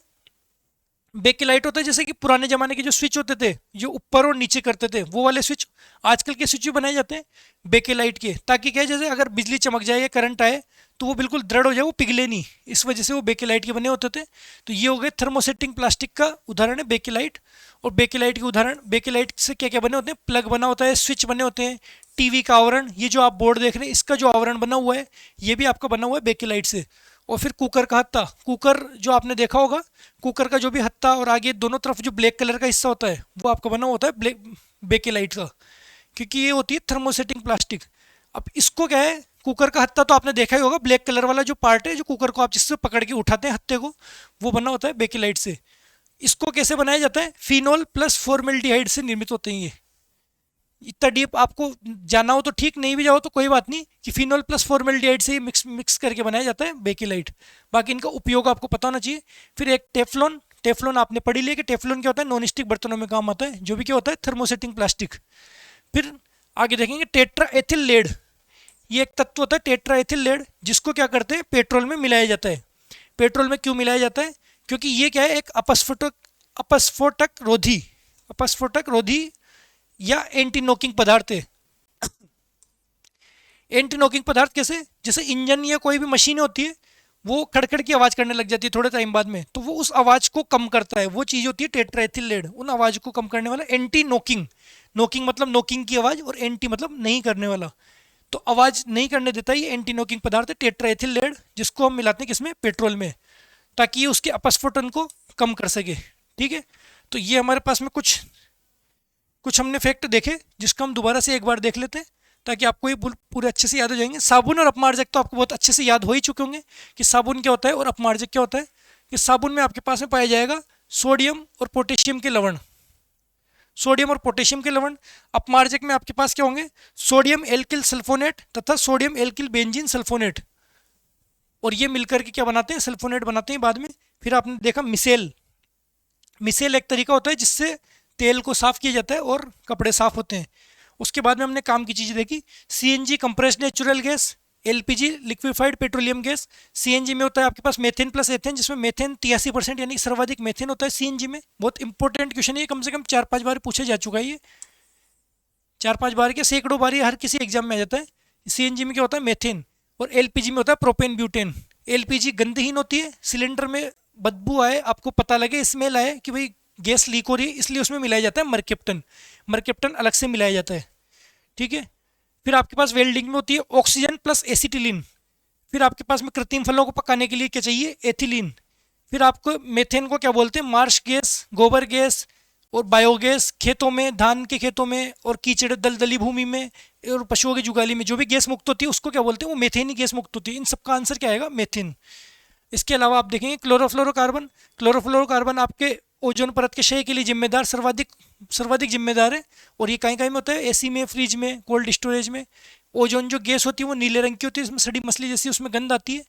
बेकेलाइट होता है जैसे कि पुराने जमाने के जो स्विच होते थे जो ऊपर और नीचे करते थे, वो वाले स्विच आजकल के स्विच भी बनाए जाते हैं बेकेलाइट के, ताकि क्या है जैसे अगर बिजली चमक जाए या करंट आए तो वो बिल्कुल दृढ़ हो जाए, वो पिघले नहीं, इस वजह से वो बेकेलाइट के बने होते थे। तो ये हो गए थर्मोसेटिंग प्लास्टिक का उदाहरण है बेकेलाइट। और बेकेलाइट के उदाहरण, बेकेलाइट से क्या क्या बने होते हैं? प्लग बना होता है, स्विच बने होते हैं, टीवी का आवरण, ये जो आप बोर्ड देख रहे हैं इसका जो आवरण बना हुआ है ये भी आपका बना हुआ है बेकेलाइट से। और फिर कुकर का हत्ता। कुकर जो आपने देखा होगा, कुकर का जो भी हत्ता और आगे दोनों तरफ जो ब्लैक कलर का हिस्सा होता है वो आपका बना होता है ब्लैक बेकेलाइट का, क्योंकि ये होती है थर्मोसेटिंग प्लास्टिक। अब इसको क्या है, कुकर का हत्ता तो आपने देखा ही होगा, ब्लैक कलर वाला जो पार्ट है जो कुकर को आप जिससे पकड़ के उठाते हैं हत्ते को, वो बना होता है बेकेलाइट से। इसको कैसे बनाया जाता है, फिनोल प्लस फॉर्मेल्डिहाइड से निर्मित होते हैं ये। इतना डीप आपको जाना हो तो ठीक, नहीं भी जाओ तो कोई बात नहीं, कि फिनोल प्लस फॉर्मेल्डिहाइड से ही मिक्स मिक्स करके बनाया जाता है बेकेलाइट। बाकी इनका उपयोग आपको पता होना चाहिए। फिर एक टेफ्लॉन। टेफ्लॉन आपने पढ़ी लिया कि टेफ्लॉन क्या होता है, नॉन स्टिक बर्तनों में काम आता है, जो भी क्या होता है थर्मोसेटिंग प्लास्टिक। फिर आगे देखेंगे टेट्रा एथिल लेड। ये एक तत्व होता है टेट्रा एथिल लेड, जिसको क्या करते हैं पेट्रोल में मिलाया जाता है। पेट्रोल में क्यों मिलाया जाता है, क्योंकि ये क्या है एक अपस्फोटक रोधी, अपस्फोटक रोधी या एंटी नॉकिंग पदार्थ है। एंटी नॉकिंग पदार्थ कैसे, जैसे इंजन या कोई भी मशीन होती है वो खड़खड़ की आवाज़ करने लग जाती है थोड़े टाइम बाद में, तो वो उस आवाज़ को कम करता है, वो चीज़ होती है टेट्राएथिल लेड, उन आवाज़ को कम करने वाला एंटी नॉकिंग। नॉकिंग मतलब नॉकिंग की आवाज़, और एंटी मतलब नहीं करने वाला, तो आवाज़ नहीं करने देता ये एंटी नॉकिंग पदार्थ है टेट्राएथिल लेड, जिसको हम मिलाते हैं किसमें, पेट्रोल में, ताकि ये उसके अपस्फोटन को कम कर सके। ठीक है, तो ये हमारे पास में कुछ कुछ हमने फैक्ट देखे, जिसको हम दोबारा से एक बार देख लेते हैं ताकि आपको ये पूरे अच्छे से याद हो जाएंगे। साबुन और अपमार्जक तो आपको बहुत अच्छे से याद हो ही चुके होंगे कि साबुन क्या होता है और अपमार्जक क्या होता है। कि साबुन में आपके पास में पाया जाएगा सोडियम और पोटेशियम के लवण, सोडियम और पोटेशियम के लवण। अपमार्जक में आपके पास क्या होंगे, सोडियम एल्किल सल्फोनेट तथा सोडियम एल्किल बेंजीन सल्फोनेट, और ये मिलकर के क्या बनाते हैं, सल्फोनेट बनाते हैं बाद में। फिर आपने देखा मिसेल। मिसेल एक तरीका होता है जिससे तेल को साफ किया जाता है और कपड़े साफ होते हैं। उसके बाद में हमने काम की चीज़ें देखी, CNG compressed natural gas, LPG liquefied petroleum gas. CNG में होता है आपके पास मेथेन प्लस एथेन, जिसमें मेथेन 83% यानी सर्वाधिक मेथेन होता है सीएनजी में। बहुत इंपॉर्टेंट क्वेश्चन है ये, कम से कम 4-5 बार पूछा जा चुका है ये, 4-5 बार के सैकड़ों बार ये हर किसी एग्जाम में आ जाता है। सीएनजी में क्या होता है, मेथेन, और एलपीजी में होता है प्रोपेन ब्यूटेन। एलपीजी गंधहीन होती है, सिलेंडर में बदबू आए, आपको पता लगे, स्मेल आए कि भाई गैस लीक हो रही है, इसलिए उसमें मिलाया जाता है मरकेप्टन। मरकेप्टन अलग से मिलाया जाता है। ठीक है, फिर आपके पास वेल्डिंग में होती है ऑक्सीजन प्लस एसिटिलीन। फिर आपके पास में कृत्रिम फलों को पकाने के लिए क्या चाहिए, एथिलीन। फिर आपको मेथेन को क्या बोलते हैं, मार्श गैस, गोबर गैस और बायोगैस, खेतों में, धान के खेतों में और कीचड़ दलदली भूमि में और पशुओं की जुगाली में जो भी गैस मुक्त होती है उसको क्या बोलते हैं, वो मेथेन ही गैस मुक्त होती है। इन सबका आंसर क्या आएगा, मेथेन। इसके अलावा आप देखेंगे क्लोरोफ्लोरोकार्बन। क्लोरोफ्लोरोकार्बन आपके ओजोन परत के क्षय के लिए जिम्मेदार, सर्वाधिक सर्वाधिक जिम्मेदार है, और ये कहीं कहीं में होता है, एसी में, फ्रिज में, कोल्ड स्टोरेज में। ओजोन जो गैस होती है वो नीले रंग की होती है, इसमें सड़ी मछली जैसी उसमें गंध आती है,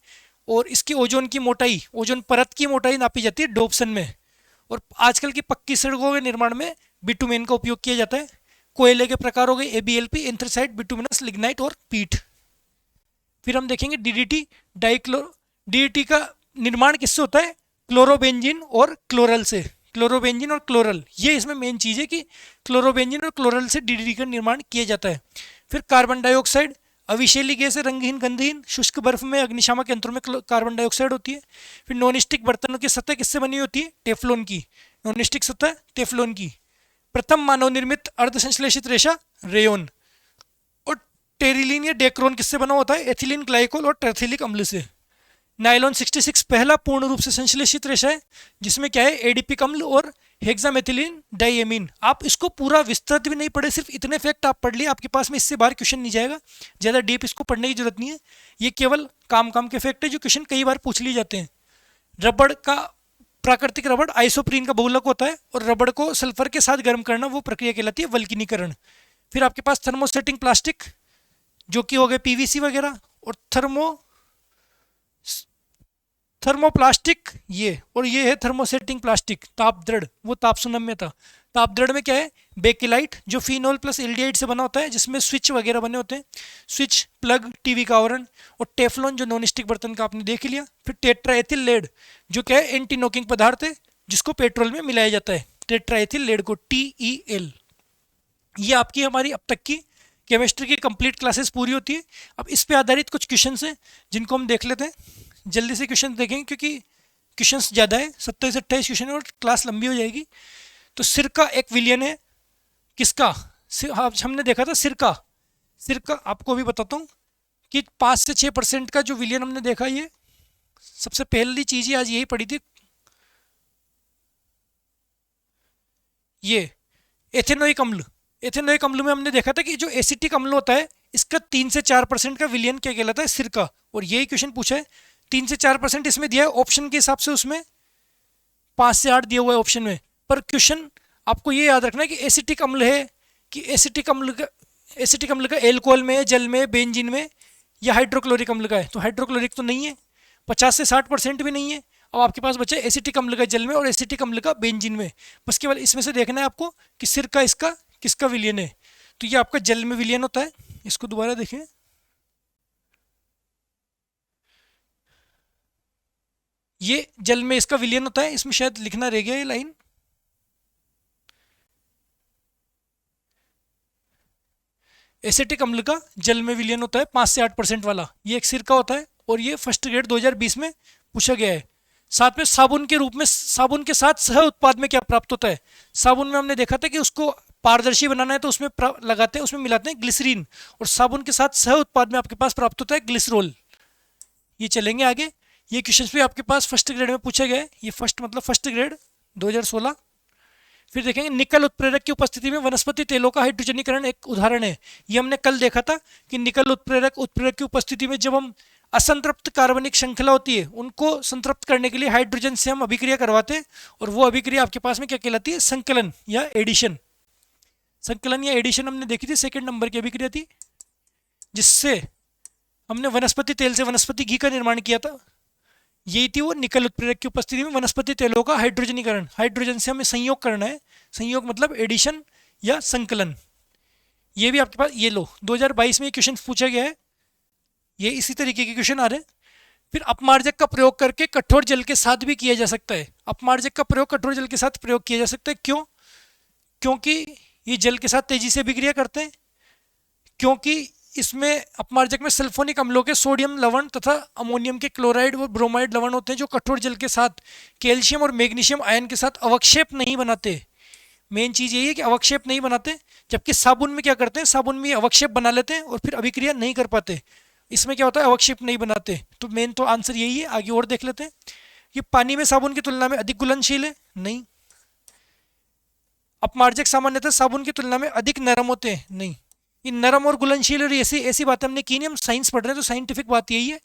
और इसकी ओजोन की मोटाई, ओजोन परत की मोटाई नापी जाती है डोप्सन में। और आजकल की पक्की सड़कों के निर्माण में बिटुमेन का उपयोग किया जाता है। कोयले के प्रकार हो गए एबीएलपी, एंथ्रेसाइट, बिटुमिनस, लिग्नाइट और पीट। फिर हम देखेंगे डीडीटी, डाइक्लोरो। डीडीटी का निर्माण किससे होता है, क्लोरोबेंजीन और क्लोरल से। क्लोरोबेंजीन और क्लोरल, ये इसमें मेन चीज़ है कि क्लोरोबेंजीन और क्लोरल से डीडीटी का निर्माण किया जाता है। फिर कार्बन डाइऑक्साइड, अविशेली गैस है, रंगहीन गंधहीन, शुष्क बर्फ में, अग्निशामक यंत्रों में कार्बन डाइऑक्साइड होती है। फिर नॉन स्टिक बर्तनों की सतह किससे बनी होती है, टेफ्लॉन की। नॉन स्टिक सतह टेफ्लॉन की। प्रथम मानव निर्मित अर्धसंश्लेषित रेशा रेयोन। और टेरिलीन या डेक्रोन किससे बना होता है, एथिलीन ग्लाइकोल और टर्थिलिक अम्ल से। नायलॉन 66 पहला पूर्ण रूप से संश्लेषित रेशा है, जिसमें क्या है, एडीपिक अम्ल और हेक्सामेथिलीन डाइएमीन। आप इसको पूरा विस्तृत भी नहीं पढ़े, सिर्फ इतने फैक्ट आप पढ़ लिए, आपके पास में इससे बाहर क्वेश्चन नहीं जाएगा, ज़्यादा डीप इसको पढ़ने की जरूरत नहीं है। ये केवल काम काम के फैक्ट है जो क्वेश्चन कई बार पूछ लिए जाते हैं। रबड़ का, प्राकृतिक रबड़ आइसोप्रीन का बहुलक होता है, और रबड़ को सल्फर के साथ गर्म करना वो प्रक्रिया कहलाती है वल्किनीकरण। फिर आपके पास थर्मोसेटिंग प्लास्टिक, जो कि हो गए पीवीसी वगैरह, और थर्मोप्लास्टिक ये, और ये है थर्मोसेटिंग प्लास्टिक ताप दृढ़, वो ताप सुनम्य था। ताप दृढ़ में क्या है, बेकेलाइट जो फिनोल प्लस एल्डिहाइड से बना होता है, जिसमें स्विच वगैरह बने होते हैं, स्विच, प्लग, टीवी का आवरण। और टेफ्लॉन जो नॉन स्टिक बर्तन का आपने देख लिया। फिर टेट्राएथिल लेड, जो क्या है, एंटी नॉकिंग पदार्थ है, जिसको पेट्रोल में मिलाया जाता है, टेट्राएथिल लेड को, TeL। ये आपकी हमारी अब तक की केमिस्ट्री की कंप्लीट क्लासेस पूरी होती है। अब इस पे आधारित कुछ क्वेश्चंस हैं जिनको हम देख लेते हैं। जल्दी से क्वेश्चन देखेंगे क्योंकि क्वेश्चंस ज़्यादा है, 27 से 28 क्वेश्चन है और क्लास लंबी हो जाएगी। तो सिरका एक विलियन है किसका, हमने देखा था सिरका। सिरका आपको भी बताता हूँ कि 5 से 6% का जो विलियन हमने देखा, ये सबसे पहली चीज ही आज यही पढ़ी थी, ये एथेनोइक अम्ल। एथेनोइक अम्ल में हमने देखा था कि जो एसिटिक अम्ल होता है इसका 3 से 4% का विलयन क्या कहलाता है, सिरका। और यही क्वेश्चन पूछा है, 3 से 4% इसमें दिया है ऑप्शन के हिसाब से, उसमें 5 से 8 दिया हुआ है ऑप्शन में। पर क्वेश्चन आपको ये याद रखना है कि एसिटिक अम्ल है, कि एसिटिक अम्ल का एल्कोहल में, जल में, बेंजीन में, या हाइड्रोक्लोरिक अम्ल का है। तो हाइड्रोक्लोरिक तो नहीं है, 50 से 60% भी नहीं है। अब आपके पास बचा एसिटिक अम्ल का जल में और एसिटिक अम्ल का बेंजीन में। बस केवल इसमें से देखना है आपको कि सिरका इसका किसका विलयन है। तो ये आपका जल में विलयन होता है। इसको दोबारा देखें, ये जल में इसका विलयन होता है। इसमें शायद लिखना रह गया ये लाइन, एसिटिक अम्ल का जल में विलयन होता है 5 से 8% वाला, ये एक सिरका होता है। और ये फर्स्ट ग्रेड 2020 में पूछा गया है। साथ में साबुन के रूप में, साबुन के साथ सह उत्पाद में क्या प्राप्त होता है। साबुन में हमने देखा था कि उसको पारदर्शी बनाना है तो उसमें लगाते हैं, उसमें मिलाते हैं ग्लिसरीन। और साबुन के साथ सह उत्पाद में आपके पास प्राप्त होता है ग्लिसरोल। ये चलेंगे आगे। ये क्वेश्चन भी आपके पास फर्स्ट ग्रेड में पूछा गया है। ये फर्स्ट मतलब फर्स्ट ग्रेड 2016। फिर देखेंगे निकल उत्प्रेरक की उपस्थिति में वनस्पति तेलों का हाइड्रोजनीकरण एक उदाहरण है। ये हमने कल देखा था कि निकल उत्प्रेरक की उपस्थिति में जब हम असंतृप्त कार्बनिक श्रृंखला होती है उनको संतृप्त करने के लिए हाइड्रोजन से हम अभिक्रिया करवाते हैं। और वो अभिक्रिया आपके पास में क्या कहलाती है, संकलन या एडिशन। संकलन या एडिशन हमने देखी थी, सेकंड नंबर की अभिक्रिया थी, जिससे हमने वनस्पति तेल से वनस्पति घी का निर्माण किया था। यही थी वो निकल उत्प्रेरक की उपस्थिति में वनस्पति तेलों का हाइड्रोजनीकरण। हाइड्रोजन से हमें संयोग करना है, संयोग मतलब एडिशन या संकलन। ये भी आपके पास, ये लो 2022 में क्वेश्चन पूछा गया है, ये इसी तरीके के क्वेश्चन आ रहे हैं। फिर अपमार्जक का प्रयोग करके कठोर जल के साथ भी किया जा सकता है। अपमार्जक का प्रयोग कठोर जल के साथ प्रयोग किया जा सकता है, क्यों? क्योंकि ये जल के साथ तेजी से अभिक्रिया करते हैं, क्योंकि इसमें अपमार्जक में सल्फोनिक अम्लों के सोडियम लवण तथा अमोनियम के क्लोराइड और ब्रोमाइड लवण होते हैं जो कठोर जल के साथ कैल्शियम और मैग्नीशियम आयन के साथ अवक्षेप नहीं बनाते। मेन चीज़ यही है कि अवक्षेप नहीं बनाते। जबकि साबुन में क्या करते हैं, साबुन में अवक्षेप बना लेते हैं और फिर अभिक्रिया नहीं कर पाते। इसमें क्या होता है, अवक्षेप नहीं बनाते। तो मेन तो आंसर यही है। आगे और देख लेते हैं। ये पानी में साबुन की तुलना में अधिक घुलनशील है, नहीं। अपमार्जक सामान्यतः साबुन की तुलना में अधिक नरम होते हैं, नहीं। ये नरम और घुलनशील और ऐसी ऐसी बातें हमने की नहीं, हम साइंस पढ़ रहे हैं तो साइंटिफिक बात यही है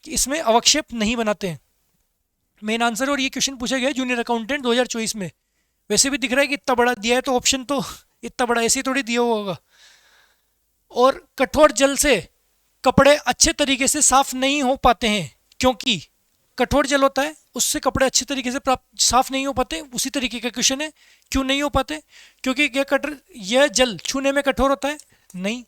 कि इसमें अवक्षेप नहीं बनाते हैं। Main answer. और ये क्वेश्चन पूछा गया है जूनियर अकाउंटेंट 2024 में। वैसे भी दिख रहा है कि इतना बड़ा दिया है तो ऑप्शन तो इतना बड़ा ऐसे ही थोड़ी दिया हुआ होगा। और कठोर जल से कपड़े अच्छे तरीके से साफ नहीं हो पाते हैं, क्योंकि कठोर जल होता है उससे कपड़े अच्छे तरीके से प्राप्त साफ नहीं हो पाते। उसी तरीके का क्वेश्चन है, क्यों नहीं हो पाते? क्योंकि यह जल छूने में कठोर होता है, नहीं।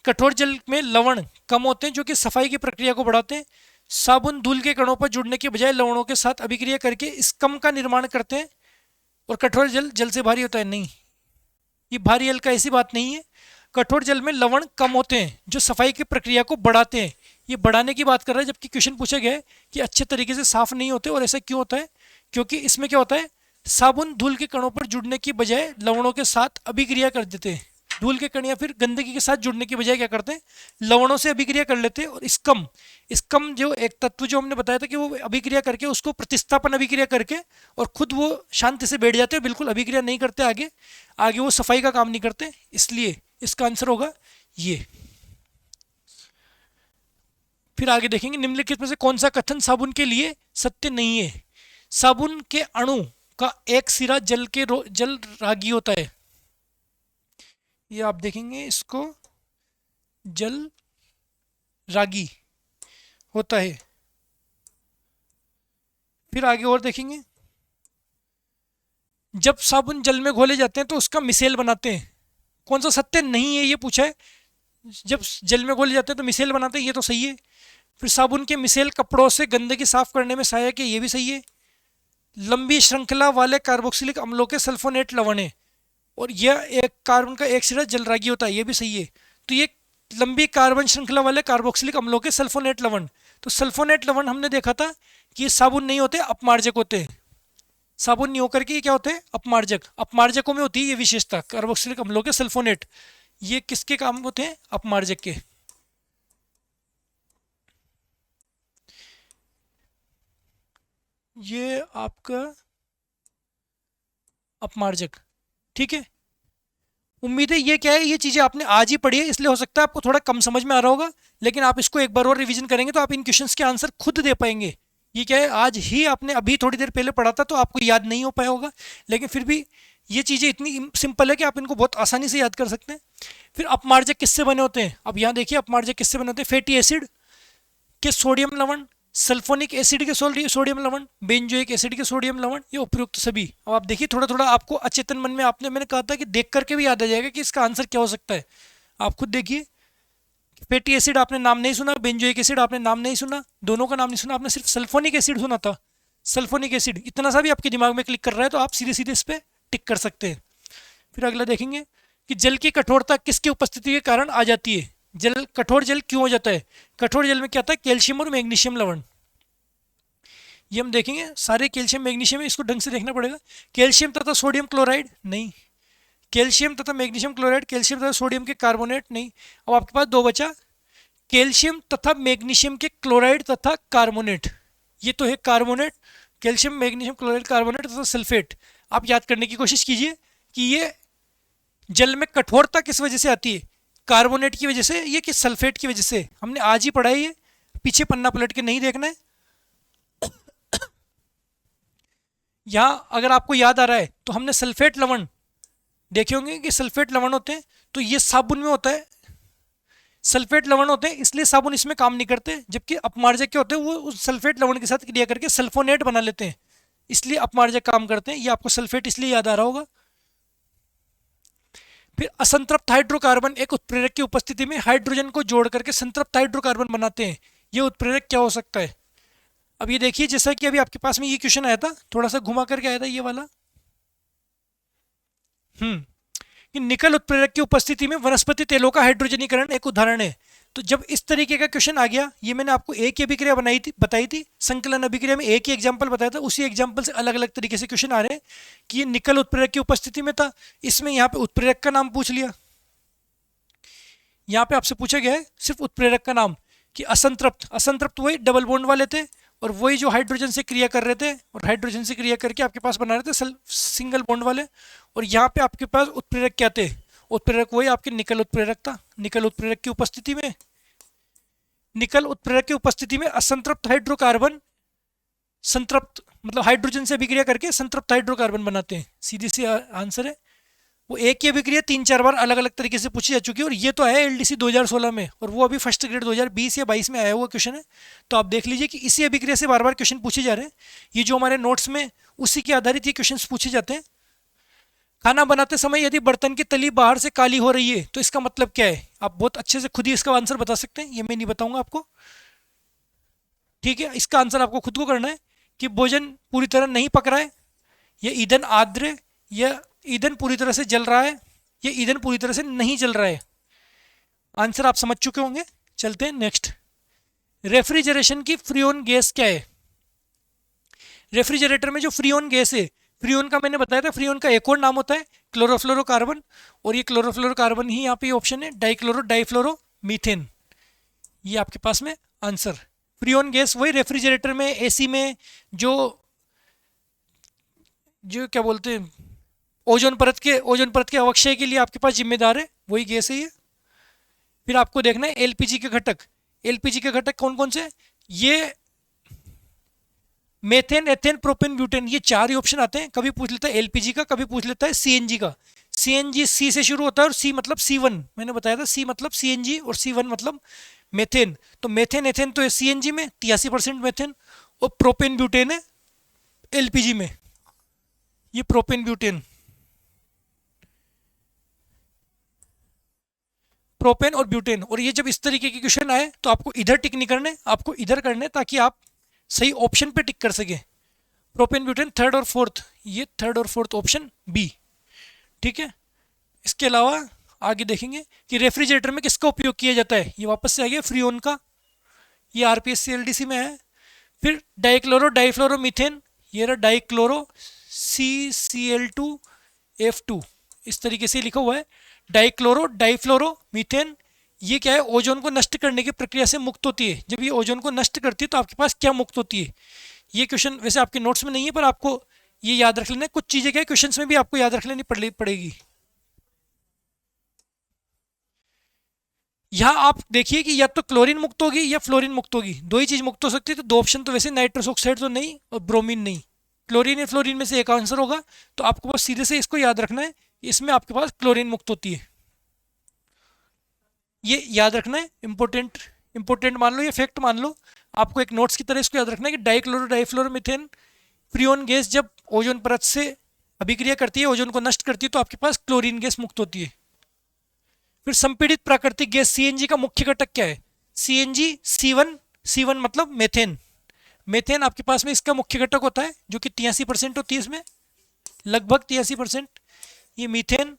कठोर जल में लवण कम होते हैं जो कि सफाई की प्रक्रिया को बढ़ाते हैं। साबुन धूल के कणों पर जुड़ने के बजाय लवणों के साथ अभिक्रिया करके स्कम का निर्माण करते हैं। और कठोर जल जल से भारी होता है, नहीं। ये भारी जल का ऐसी बात नहीं है। कठोर जल में लवण कम होते हैं जो सफाई की प्रक्रिया को बढ़ाते हैं। ये बढ़ाने की बात कर रहा है, जबकि क्वेश्चन पूछा गया है कि अच्छे तरीके से साफ नहीं होते। और ऐसा क्यों होता है? क्योंकि इसमें क्या होता है, साबुन धूल के कणों पर जुड़ने की बजाय लवणों के साथ अभिक्रिया कर देते हैं। धूल के कण या फिर गंदगी के साथ जुड़ने की बजाय क्या करते हैं, लवणों से अभिक्रिया कर लेते हैं। और स्कम जो एक तत्व जो हमने बताया था कि वो अभिक्रिया करके उसको प्रतिस्थापन अभिक्रिया करके और खुद वो शांति से बैठ जाते हैं, बिल्कुल अभिक्रिया नहीं करते आगे आगे वो सफाई का काम नहीं करते। इसलिए इसका आंसर होगा ये। फिर आगे देखेंगे निम्नलिखित में से कौन सा कथन साबुन के लिए सत्य नहीं है। साबुन के अणु का एक सिरा जल रागी होता है। ये आप देखेंगे, इसको जल रागी होता है। फिर आगे और देखेंगे, जब साबुन जल में घोले जाते हैं तो उसका मिसेल बनाते हैं। कौन सा सत्य नहीं है ये पूछा है। जब जल में घोले जाते हैं तो मिसेल बनाते हैं, ये तो सही है। फिर साबुन के मिसेल कपड़ों से गंदगी साफ करने में सहायक है, ये भी सही है। लंबी श्रृंखला वाले कार्बोक्सिलिक अम्लों के सल्फोनेट लवण है और यह एक कार्बन का एक सिरा जलरागी होता है, ये भी सही है। तो ये लंबी कार्बन श्रृंखला वाले कार्बोक्सिलिक अम्लों के सल्फोनेट लवण, तो सल्फोनेट लवण हमने देखा था कि ये साबुन नहीं होते, अपमार्जक होते हैं। साबुन नहीं होकर के ये क्या होते हैं, अपमार्जक। अपमार्जकों में होती है ये विशेषता, कार्बोक्सिलिक अम्लों के सल्फोनेट। ये किसके काम होते हैं, अपमार्जक के। ये आपका अपमार्जक, ठीक है। उम्मीद है ये क्या है, ये चीज़ें आपने आज ही पढ़ी है, इसलिए हो सकता है आपको थोड़ा कम समझ में आ रहा होगा, लेकिन आप इसको एक बार और रिवीजन करेंगे तो आप इन क्वेश्चंस के आंसर खुद दे पाएंगे। ये क्या है, आज ही आपने अभी थोड़ी देर पहले पढ़ा था तो आपको याद नहीं हो पाया होगा, लेकिन फिर भी ये चीज़ें इतनी सिंपल है कि आप इनको बहुत आसानी से याद कर सकते हैं। फिर अपमार्जक किससे बने होते हैं, अब यहाँ देखिए अपमार्जक किससे बने होते हैं, फैटी एसिड के सोडियम लवण, सल्फोनिक एसिड के सोडियम लवण, बेंजोइक एसिड के सोडियम लवण, ये उपयुक्त सभी। अब आप देखिए थोड़ा थोड़ा आपको अचेतन मन में मैंने कहा था कि देख करके भी याद आ जाएगा कि इसका आंसर क्या हो सकता है। आप खुद देखिए, फैटी एसिड आपने नाम नहीं सुना, बेंजोइक एसिड आपने नाम नहीं सुना, दोनों का नाम नहीं सुना, आपने सिर्फ सल्फोनिक एसिड सुना था। सल्फोनिक एसिड इतना सा भी आपके दिमाग में क्लिक कर रहा है तो आप सीधे सीधे इस पर टिक कर सकते हैं। फिर अगला देखेंगे कि जल की कठोरता किसकी उपस्थिति के कारण आ जाती है। जल कठोर जल क्यों हो जाता है, कठोर जल में क्या आता है, कैल्शियम और मैग्नीशियम लवण। ये हम देखेंगे, सारे कैल्शियम मैग्नीशियम है, इसको ढंग से देखना पड़ेगा। कैल्शियम तथा सोडियम क्लोराइड नहीं, कैल्शियम तथा मैग्नीशियम क्लोराइड, कैल्शियम तथा सोडियम के कार्बोनेट नहीं। अब आपके पास दो बचा, कैल्शियम तथा मैग्नीशियम के क्लोराइड तथा कार्बोनेट। ये तो है carbonate, calcium magnesium chloride carbonate तथा सल्फेट। आप याद करने की कोशिश कीजिए कि ये जल में कठोरता किस वजह से आती है, कार्बोनेट की वजह से ये कि सल्फेट की वजह से। हमने आज ही पढ़ा है ये, पीछे पन्ना पलट के नहीं देखना है। यहाँ अगर आपको याद आ रहा है तो हमने सल्फेट लवण देखे होंगे कि सल्फेट लवण होते हैं, तो ये साबुन में होता है, सल्फेट लवण होते हैं इसलिए साबुन इसमें काम नहीं करते, जबकि अपमार्जक क्या होते हैं, वो उस सल्फेट लवण के साथ क्रिया करके सल्फोनेट बना लेते हैं, इसलिए अपमार्जक काम करते हैं। ये आपको सल्फेट इसलिए याद आ रहा होगा। फिर असंतृप्त हाइड्रोकार्बन एक उत्प्रेरक की उपस्थिति में हाइड्रोजन को जोड़ करके संतृप्त हाइड्रोकार्बन बनाते हैं। ये उत्प्रेरक क्या हो सकता है। अब ये देखिए, जैसा कि अभी आपके पास में ये क्वेश्चन आया था, थोड़ा सा घुमा करके आया था ये वाला, कि निकल उत्प्रेरक की उपस्थिति में वनस्पति तेलों का हाइड्रोजनीकरण एक उदाहरण है। तो जब इस तरीके का क्वेश्चन आ गया, ये मैंने आपको एक ही अभिक्रिया बताई थी, संकलन अभिक्रिया में एक ही एग्जांपल बताया था, उसी एग्जांपल से अलग अलग तरीके से क्वेश्चन आ रहे हैं कि ये निकल उत्प्रेरक की उपस्थिति में था, इसमें यहाँ पे उत्प्रेरक का नाम पूछ लिया, यहाँ पे आपसे पूछा गया है सिर्फ उत्प्रेरक का नाम, कि असंतृप्त, असंतृप्त वही डबल बॉन्ड वाले थे और वही जो हाइड्रोजन से क्रिया कर रहे थे और हाइड्रोजन से क्रिया करके आपके पास बना रहे थे सिंगल बॉन्ड वाले। और यहाँ पे आपके पास उत्प्रेरक क्या थे, उत्प्रेरक वही आपके निकल उत्प्रेरक था। निकल उत्प्रेरक की उपस्थिति में, निकल उत्प्रेरक की उपस्थिति में असंतृप्त हाइड्रोकार्बन संतृप्त मतलब हाइड्रोजन से अभिक्रिया करके संतृप्त हाइड्रोकार्बन बनाते हैं, सीधी सी आंसर है। वो एक ही अभिक्रिया 3-4 बार अलग अलग तरीके से पूछी जा चुकी है, और ये तो है एलडीसी 2016 में, और वो अभी फर्स्ट ग्रेड 2020 या 22 में आया हुआ क्वेश्चन है। तो आप देख लीजिए कि इसी अभिक्रिया से बार बार क्वेश्चन पूछे जा रहे हैं, ये जो हमारे नोट्स में उसी के आधारित ये क्वेश्चन पूछे जाते हैं। खाना बनाते समय यदि बर्तन की तली बाहर से काली हो रही है तो इसका मतलब क्या है, आप बहुत अच्छे से खुद ही इसका आंसर बता सकते हैं, ये मैं नहीं बताऊंगा आपको, ठीक है। इसका आंसर आपको खुद को करना है कि भोजन पूरी तरह नहीं पक रहा है, या ईंधन आर्द्र, या ईंधन पूरी तरह से जल रहा है, या ईंधन पूरी तरह से नहीं जल रहा है। आंसर आप समझ चुके होंगे। चलते हैं नेक्स्ट, रेफ्रिजरेशन की फ्रीऑन गैस क्या है। रेफ्रिजरेटर में जो फ्रीऑन गैस है, फ्रीऑन का मैंने बताया था, फ्रीऑन का एक और नाम होता है क्लोरोफ्लोरोकार्बन, और ये क्लोरोफ्लोरोकार्बन ही यहाँ पे ऑप्शन है, डाइफ्लोरो मीथेन। ये आपके पास में आंसर, फ्रीऑन गैस वही रेफ्रिजरेटर में, एसी में जो जो क्या बोलते हैं ओजोन परत के अवक्षय के लिए आपके पास जिम्मेदार है, वही गैस है ये। फिर आपको देखना है एलपीजी के घटक, एलपीजी के घटक कौन कौन से, ये मेथेन, एथेन, प्रोपेन, ब्यूटेन, ये चार ही ऑप्शन आते हैं। कभी पूछ लेता है एलपीजी का, कभी पूछ लेता है सीएनजी का। सीएनजी सी से शुरू होता है और सी मतलब C1, मैंने बताया था सी मतलब सीएनजी और C1 मतलब मेथेन। तो मेथेन एथेन तो है सीएनजी में 83% मेथेन, और प्रोपेन ब्यूटेन है एलपीजी में, ये प्रोपेन ब्यूटेन, प्रोपेन और ब्यूटेन। और ये जब इस तरीके के क्वेश्चन आए तो आपको इधर टिक नहीं करने, आपको इधर करने, ताकि आप सही ऑप्शन पे टिक कर सके। प्रोपेन ब्यूटेन थर्ड और फोर्थ, ये थर्ड और फोर्थ ऑप्शन बी, ठीक है। इसके अलावा आगे देखेंगे कि रेफ्रिजरेटर में किसका उपयोग किया जाता है, ये वापस से आ गया फ्रीऑन का, ये आरपीएस सीएलडीसी में है। फिर डाइक्लोरो डाइफ्लोरो मीथेन, ये रहा डाइक्लोरो CCl2F2, इस तरीके से लिखा हुआ है। डाइक्लोरो डाइफ्लोरो मीथेन, ये क्या है, ओजोन को नष्ट करने की प्रक्रिया से मुक्त होती है। जब ये ओजोन को नष्ट करती है तो आपके पास क्या मुक्त होती है, ये क्वेश्चन वैसे आपके नोट्स में नहीं है, पर आपको ये याद रख लेना है। कुछ चीज़ें क्या क्वेश्चन में भी आपको याद रख लेनी पड़ेगी। यहाँ आप देखिए कि या तो क्लोरीन मुक्त होगी या फ्लोरीन मुक्त होगी, दो ही चीज मुक्त हो सकती है। तो दो ऑप्शन तो वैसे नाइट्रस ऑक्साइड तो नहीं और ब्रोमीन नहीं, क्लोरीन या फ्लोरीन में से एक आंसर होगा। तो आपको बस सीधे से इसको याद रखना है, इसमें आपके पास क्लोरीन मुक्त होती है, ये याद रखना है। इंपॉर्टेंट इंपॉर्टेंट मान लो, ये फैक्ट मान लो। आपको एक नोट्स की तरह इसको याद रखना है कि डाइक्लोरो डाइफ्लोरोमीथेन फ्रियोन गैस जब ओजोन परत से अभिक्रिया करती है, ओजोन को नष्ट करती है, तो आपके पास क्लोरीन गैस मुक्त होती है। फिर संपीड़ित प्राकृतिक गैस सीएनजी का मुख्य घटक क्या है? सीएनजी सी वन, सी वन मतलब मेथेन। मेथेन आपके पास में इसका मुख्य घटक होता है, जो कि 83% होती है इसमें, लगभग 83%। ये मीथेन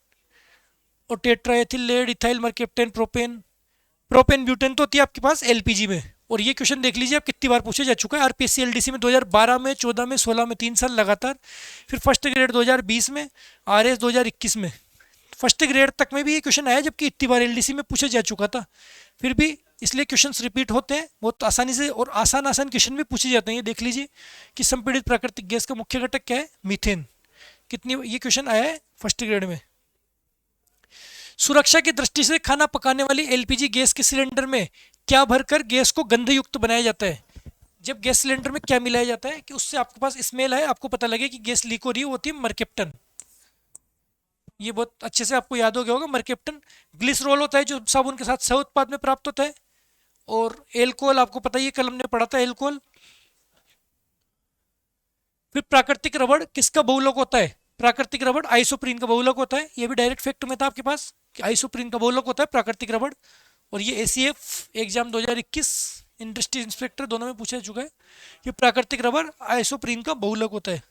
और tetraethyl lead, ethyl mercaptan, propane, propane butane तो होती है आपके पास एलपीजी में। और ये क्वेश्चन देख लीजिए आप कितनी बार पूछा जा चुका है। आरपीएससी एलडीसी में 2012 में, 14 में, 16 में, 3 साल लगातार। फिर फर्स्ट ग्रेड 2020 में, आरएस 2021 में। फर्स्ट ग्रेड तक में भी ये क्वेश्चन आया, जबकि इतनी बार एलडीसी में पूछा जा चुका था। फिर भी इसलिए क्वेश्चंस रिपीट होते हैं बहुत आसानी से, और आसान आसान क्वेश्चन भी पूछे जाते हैं। ये देख लीजिए कि संपीड़ित प्राकृतिक गैस का मुख्य घटक क्या है? मीथेन। कितनी ये क्वेश्चन आया है फर्स्ट ग्रेड में। सुरक्षा की दृष्टि से खाना पकाने वाली एलपीजी गैस के सिलेंडर में क्या भरकर गैस को गंधयुक्त बनाया जाता है? जब गैस सिलेंडर में क्या मिलाया जाता है कि उससे आपके पास स्मेल है, आपको पता लगे कि गैस लीक हो रही है, वो होती है मरकेप्टन। ये बहुत अच्छे से आपको याद हो गया होगा मरकेप्टन। ग्लिसरॉल होता है जो साबुन के साथ सह उत्पाद में प्राप्त होता है। और एल्कोहल आपको पता ही है, कल हमने पढ़ा था एल्कोहल। फिर प्राकृतिक रबड़ किसका बहुलक होता है? प्राकृतिक रबड़ आइसोप्रीन का बहुलक होता है। ये भी डायरेक्ट फैक्ट में था आपके पास कि आइसोप्रीन का बहुलक होता है प्राकृतिक रबड़। और ये एसीएफ एग्जाम 2021 इंडस्ट्री इंस्पेक्टर दोनों में पूछा चुका है कि प्राकृतिक रबड़ आइसोप्रीन का बहुलक होता है।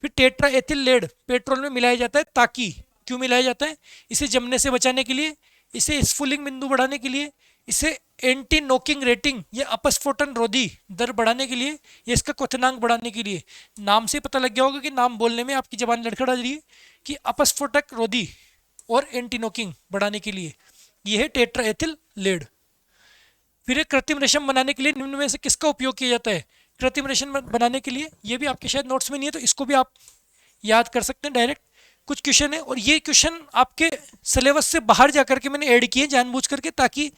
फिर टेट्रा एथिल लेड पेट्रोल में मिलाया जाता है, ताकि, क्यों मिलाया जाता है? इसे जमने से बचाने के लिए, इसे स्फुलिंग बिंदु बढ़ाने के लिए, इसे एंटी नोकिंग रेटिंग या अपस्फोटन रोधी दर बढ़ाने के लिए, या इसका क्वथनांक बढ़ाने के लिए। नाम से पता लग गया होगा कि नाम बोलने में आपकी जबान लड़खड़ा रही है कि अपस्फोटक रोधी और एंटी नोकिंग बढ़ाने के लिए। यह है टेट्रा एथिल लेड। फिर एक कृत्रिम रेशम बनाने के लिए निम्न में से किसका उपयोग किया जाता है? कृत्रिम रेशम बनाने के लिए, ये भी आपके शायद नोट्स में नहीं है, तो इसको भी आप याद कर सकते हैं डायरेक्ट। कुछ क्वेश्चन है और ये क्वेश्चन आपके सिलेबस से बाहर जाकर के मैंने ऐड किए जानबूझ करके, ताकि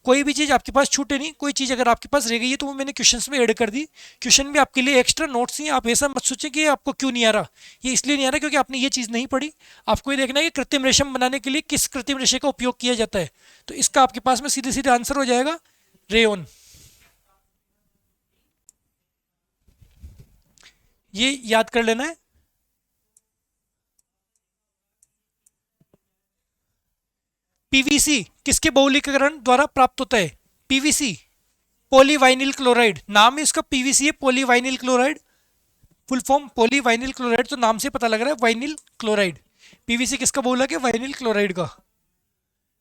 कोई भी चीज़ आपके पास छूटे नहीं। कोई चीज़ अगर आपके पास रह गई है तो वो मैंने क्वेश्चंस में ऐड कर दी। क्वेश्चन भी आपके लिए एक्स्ट्रा नोट्स ही, आप ऐसा मत सोचें कि आपको क्यों नहीं आ रहा। ये इसलिए नहीं आ रहा क्योंकि आपने ये चीज़ नहीं पढ़ी। आपको ये देखना है कि कृत्रिम रेशम बनाने के लिए किस कृत्रिम रेशे का उपयोग किया जाता है। तो इसका आपके पास में सीधे सीधे आंसर हो जाएगा रेयोन। ये याद कर लेना है। पीवीसी किसके बहुलकीकरण द्वारा प्राप्त होता है? पीवीसी पॉलीवाइनिल क्लोराइड, नाम है इसका पीवीसी है, पॉलीवाइनिल क्लोराइड। फुल फॉर्म पॉलीवाइनिल क्लोराइड, तो नाम से पता लग रहा है वाइनिल क्लोराइड। पीवीसी किसका बहुलक है? वाइनिल क्लोराइड का।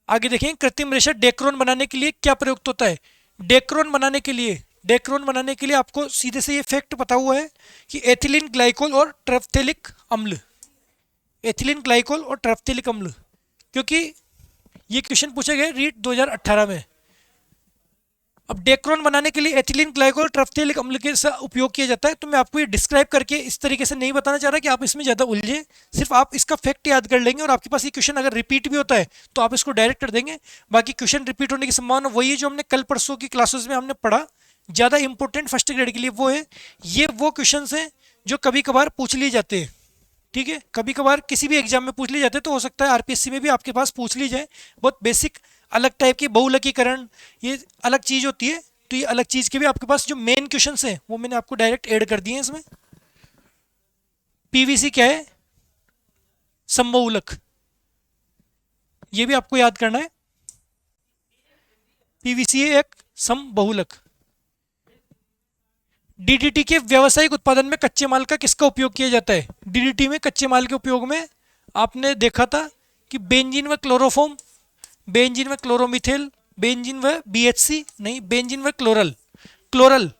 आगे देखें, कृत्रिम रेशा डेक्रोन बनाने के लिए क्या प्रयुक्त होता है? डेक्रोन बनाने के लिए, डेक्रोन बनाने के लिए आपको सीधे से ये फैक्ट पता हुआ है कि एथिलीन ग्लाइकोल और ट्रफ्थेलिक अम्ल, एथिलीन ग्लाइकोल और ट्रफ्थेलिक अम्ल, क्योंकि ये क्वेश्चन पूछे गए रीट 2018 में। अब डेक्रोन बनाने के लिए एथिलीन ग्लाइकोल ट्रफ्थेलिक अम्ल के उपयोग किया जाता है। तो मैं आपको ये डिस्क्राइब करके इस तरीके से नहीं बताना चाह रहा कि आप इसमें ज़्यादा उलझे, सिर्फ आप इसका फैक्ट याद कर लेंगे और आपके पास ये क्वेश्चन अगर रिपीट भी होता है तो आप इसको डायरेक्ट कर देंगे। बाकी क्वेश्चन रिपीट होने की संभावना वही है जो हमने कल परसों की क्लासेस में हमने पढ़ा। ज़्यादा इंपॉर्टेंट फर्स्ट ग्रेड के लिए वो है, ये वो क्वेश्चन हैं जो कभी कभार पूछ लिए जाते हैं। ठीक है, कभी कभार किसी भी एग्जाम में पूछ लिए जाते हैं, तो हो सकता है आरपीएससी में भी आपके पास पूछ ली जाए। बहुत बेसिक अलग टाइप की बहुलकीकरण, ये अलग चीज़ होती है। तो ये अलग चीज़ के भी आपके पास जो मेन क्वेश्चंस हैं वो मैंने आपको डायरेक्ट ऐड कर दिए हैं इसमें। पीवीसी क्या है? समबहुलक, ये भी आपको याद करना है। पीवीसी है एक समबहुलक। डीडीटी के व्यावसायिक उत्पादन में कच्चे माल का किसका उपयोग किया जाता है? डीडीटी में कच्चे माल के उपयोग में आपने देखा था कि बेंजीन व क्लोरोफॉर्म, बेंजीन व क्लोरोमिथेल, बेंजीन व बीएचसी नहीं, बेंजीन व क्लोरल, क्लोरल।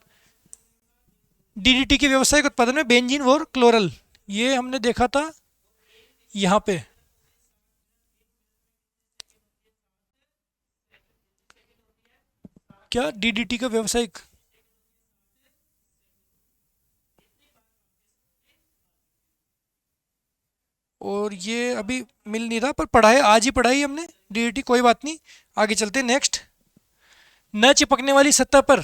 डीडीटी के व्यावसायिक उत्पादन में बेंजीन और क्लोरल, ये हमने देखा था यहाँ पे। क्या डीडीटी का व्यावसायिक? और ये अभी मिल नहीं रहा, पर पढ़ा है, आज ही पढ़ा है हमने डीडीटी, कोई बात नहीं। आगे चलते हैं नेक्स्ट। न चिपकने वाली सतह पर,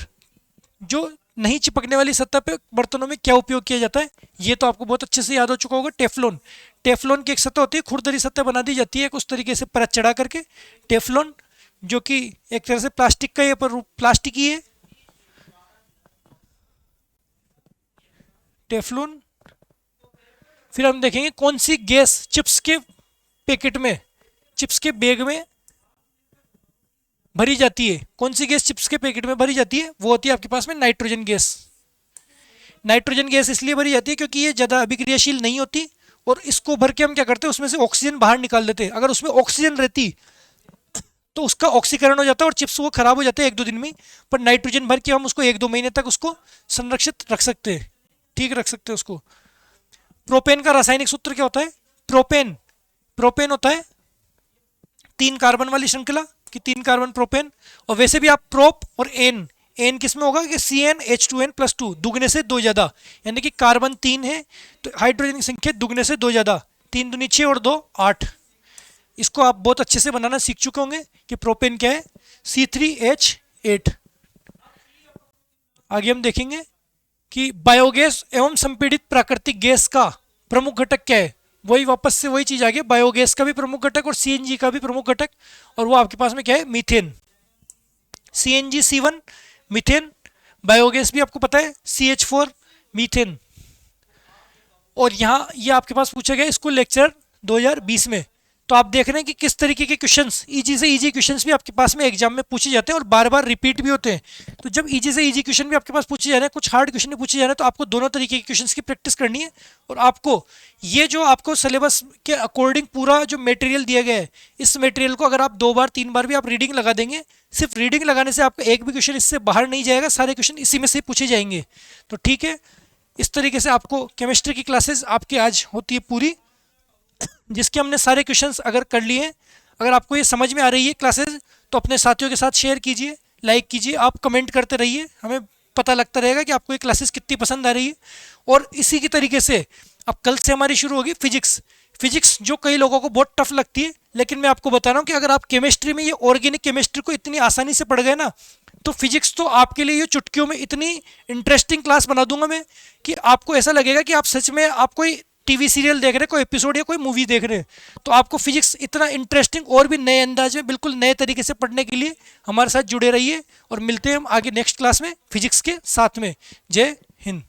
जो नहीं चिपकने वाली सतह पे बर्तनों में क्या उपयोग किया जाता है, ये तो आपको बहुत अच्छे से याद हो चुका होगा, टेफलॉन। टेफलॉन की एक सतह होती है, खुरदरी सतह बना दी जाती है उस तरीके से परत चढ़ा करके, टेफलॉन, जो कि एक तरह से प्लास्टिक का, ये पर प्लास्टिक ही है टेफलॉन। फिर हम देखेंगे कौन सी गैस चिप्स के पैकेट में, चिप्स के बैग में भरी जाती है, कौन सी गैस चिप्स के पैकेट में भरी जाती है, वो होती है आपके पास में नाइट्रोजन गैस। नाइट्रोजन गैस इसलिए भरी जाती है क्योंकि ये ज़्यादा अभिक्रियाशील नहीं होती, और इसको भर के हम क्या करते हैं, उसमें से ऑक्सीजन बाहर निकाल देते हैं। अगर उसमें ऑक्सीजन रहती तो उसका ऑक्सीकरण हो जाता है और चिप्स वो खराब हो जाते हैं एक दो दिन में, पर नाइट्रोजन भर के हम उसको एक दो महीने तक उसको संरक्षित रख सकते हैं, ठीक रख सकते हैं उसको। प्रोपेन का रासायनिक सूत्र क्या होता है, प्रोपेन, प्रोपेन होता है 3 कार्बन वाली श्रृंखला कि 3 कार्बन प्रोपेन। और वैसे भी आप प्रोप और एन, एन किस में होगा कि CnH2n+2, दुगने से दो ज़्यादा, यानी कि कार्बन 3 है तो हाइड्रोजन की संख्या दुगने से दो ज़्यादा, 3 दूनी 6 और 2 8। इसको आप बहुत अच्छे से बनाना सीख चुके होंगे कि प्रोपेन क्या है, C3H8। आगे हम देखेंगे कि बायोगैस एवं संपीड़ित प्राकृतिक गैस का प्रमुख घटक क्या है, वही वापस से वही चीज आ गई, बायोगैस का भी प्रमुख घटक और सीएनजी का भी प्रमुख घटक, और वो आपके पास में क्या है, methane. CNG C1 methane, biogas भी आपको पता है CH4 मीथेन। और यहाँ ये आपके पास पूछा गया स्कूल लेक्चर 2020 में, तो आप देख रहे हैं कि किस तरीके के क्वेश्चंस, इजी से इजी क्वेश्चंस भी आपके पास में एग्जाम में पूछे जाते हैं और बार बार रिपीट भी होते हैं। तो जब इजी से इजी क्वेश्चन भी आपके पास पूछे जा रहे हैं, कुछ हार्ड क्वेश्चन भी पूछे जा रहे हैं, तो आपको दोनों तरीके के क्वेश्चंस की प्रैक्टिस करनी है। और आपको ये जो आपको सिलेबस के अकॉर्डिंग पूरा जो मटेरियल दिया गया है, इस मटेरियल को अगर आप 2 बार 3 बार भी आप रीडिंग लगा देंगे, सिर्फ रीडिंग लगाने से आपका एक भी क्वेश्चन इससे बाहर नहीं जाएगा, सारे क्वेश्चन इसी में से पूछे जाएंगे। तो ठीक है, इस तरीके से आपको केमिस्ट्री की क्लासेस आपकी आज होती है पूरी, जिसके हमने सारे क्वेश्चंस अगर कर लिए हैं। अगर आपको ये समझ में आ रही है क्लासेस, तो अपने साथियों के साथ शेयर कीजिए, लाइक कीजिए, आप कमेंट करते रहिए, हमें पता लगता रहेगा कि आपको ये क्लासेस कितनी पसंद आ रही है। और इसी की तरीके से अब कल से हमारी शुरू होगी फिजिक्स। फिजिक्स जो कई लोगों को बहुत टफ लगती है, लेकिन मैं आपको बता रहा हूँ कि अगर आप केमिस्ट्री में ये ऑर्गेनिक केमिस्ट्री को इतनी आसानी से पढ़ गए ना, तो फिजिक्स तो आपके लिए ये चुटकियों में इतनी इंटरेस्टिंग क्लास बना दूंगा मैं कि आपको ऐसा लगेगा कि आप सच में आप कोई टीवी सीरियल देख रहे हैं, कोई एपिसोड या कोई मूवी देख रहे हैं। तो आपको फिजिक्स इतना इंटरेस्टिंग और भी नए अंदाज में बिल्कुल नए तरीके से पढ़ने के लिए हमारे साथ जुड़े रहिए, और मिलते हैं हम आगे नेक्स्ट क्लास में फिजिक्स के साथ में। जय हिंद।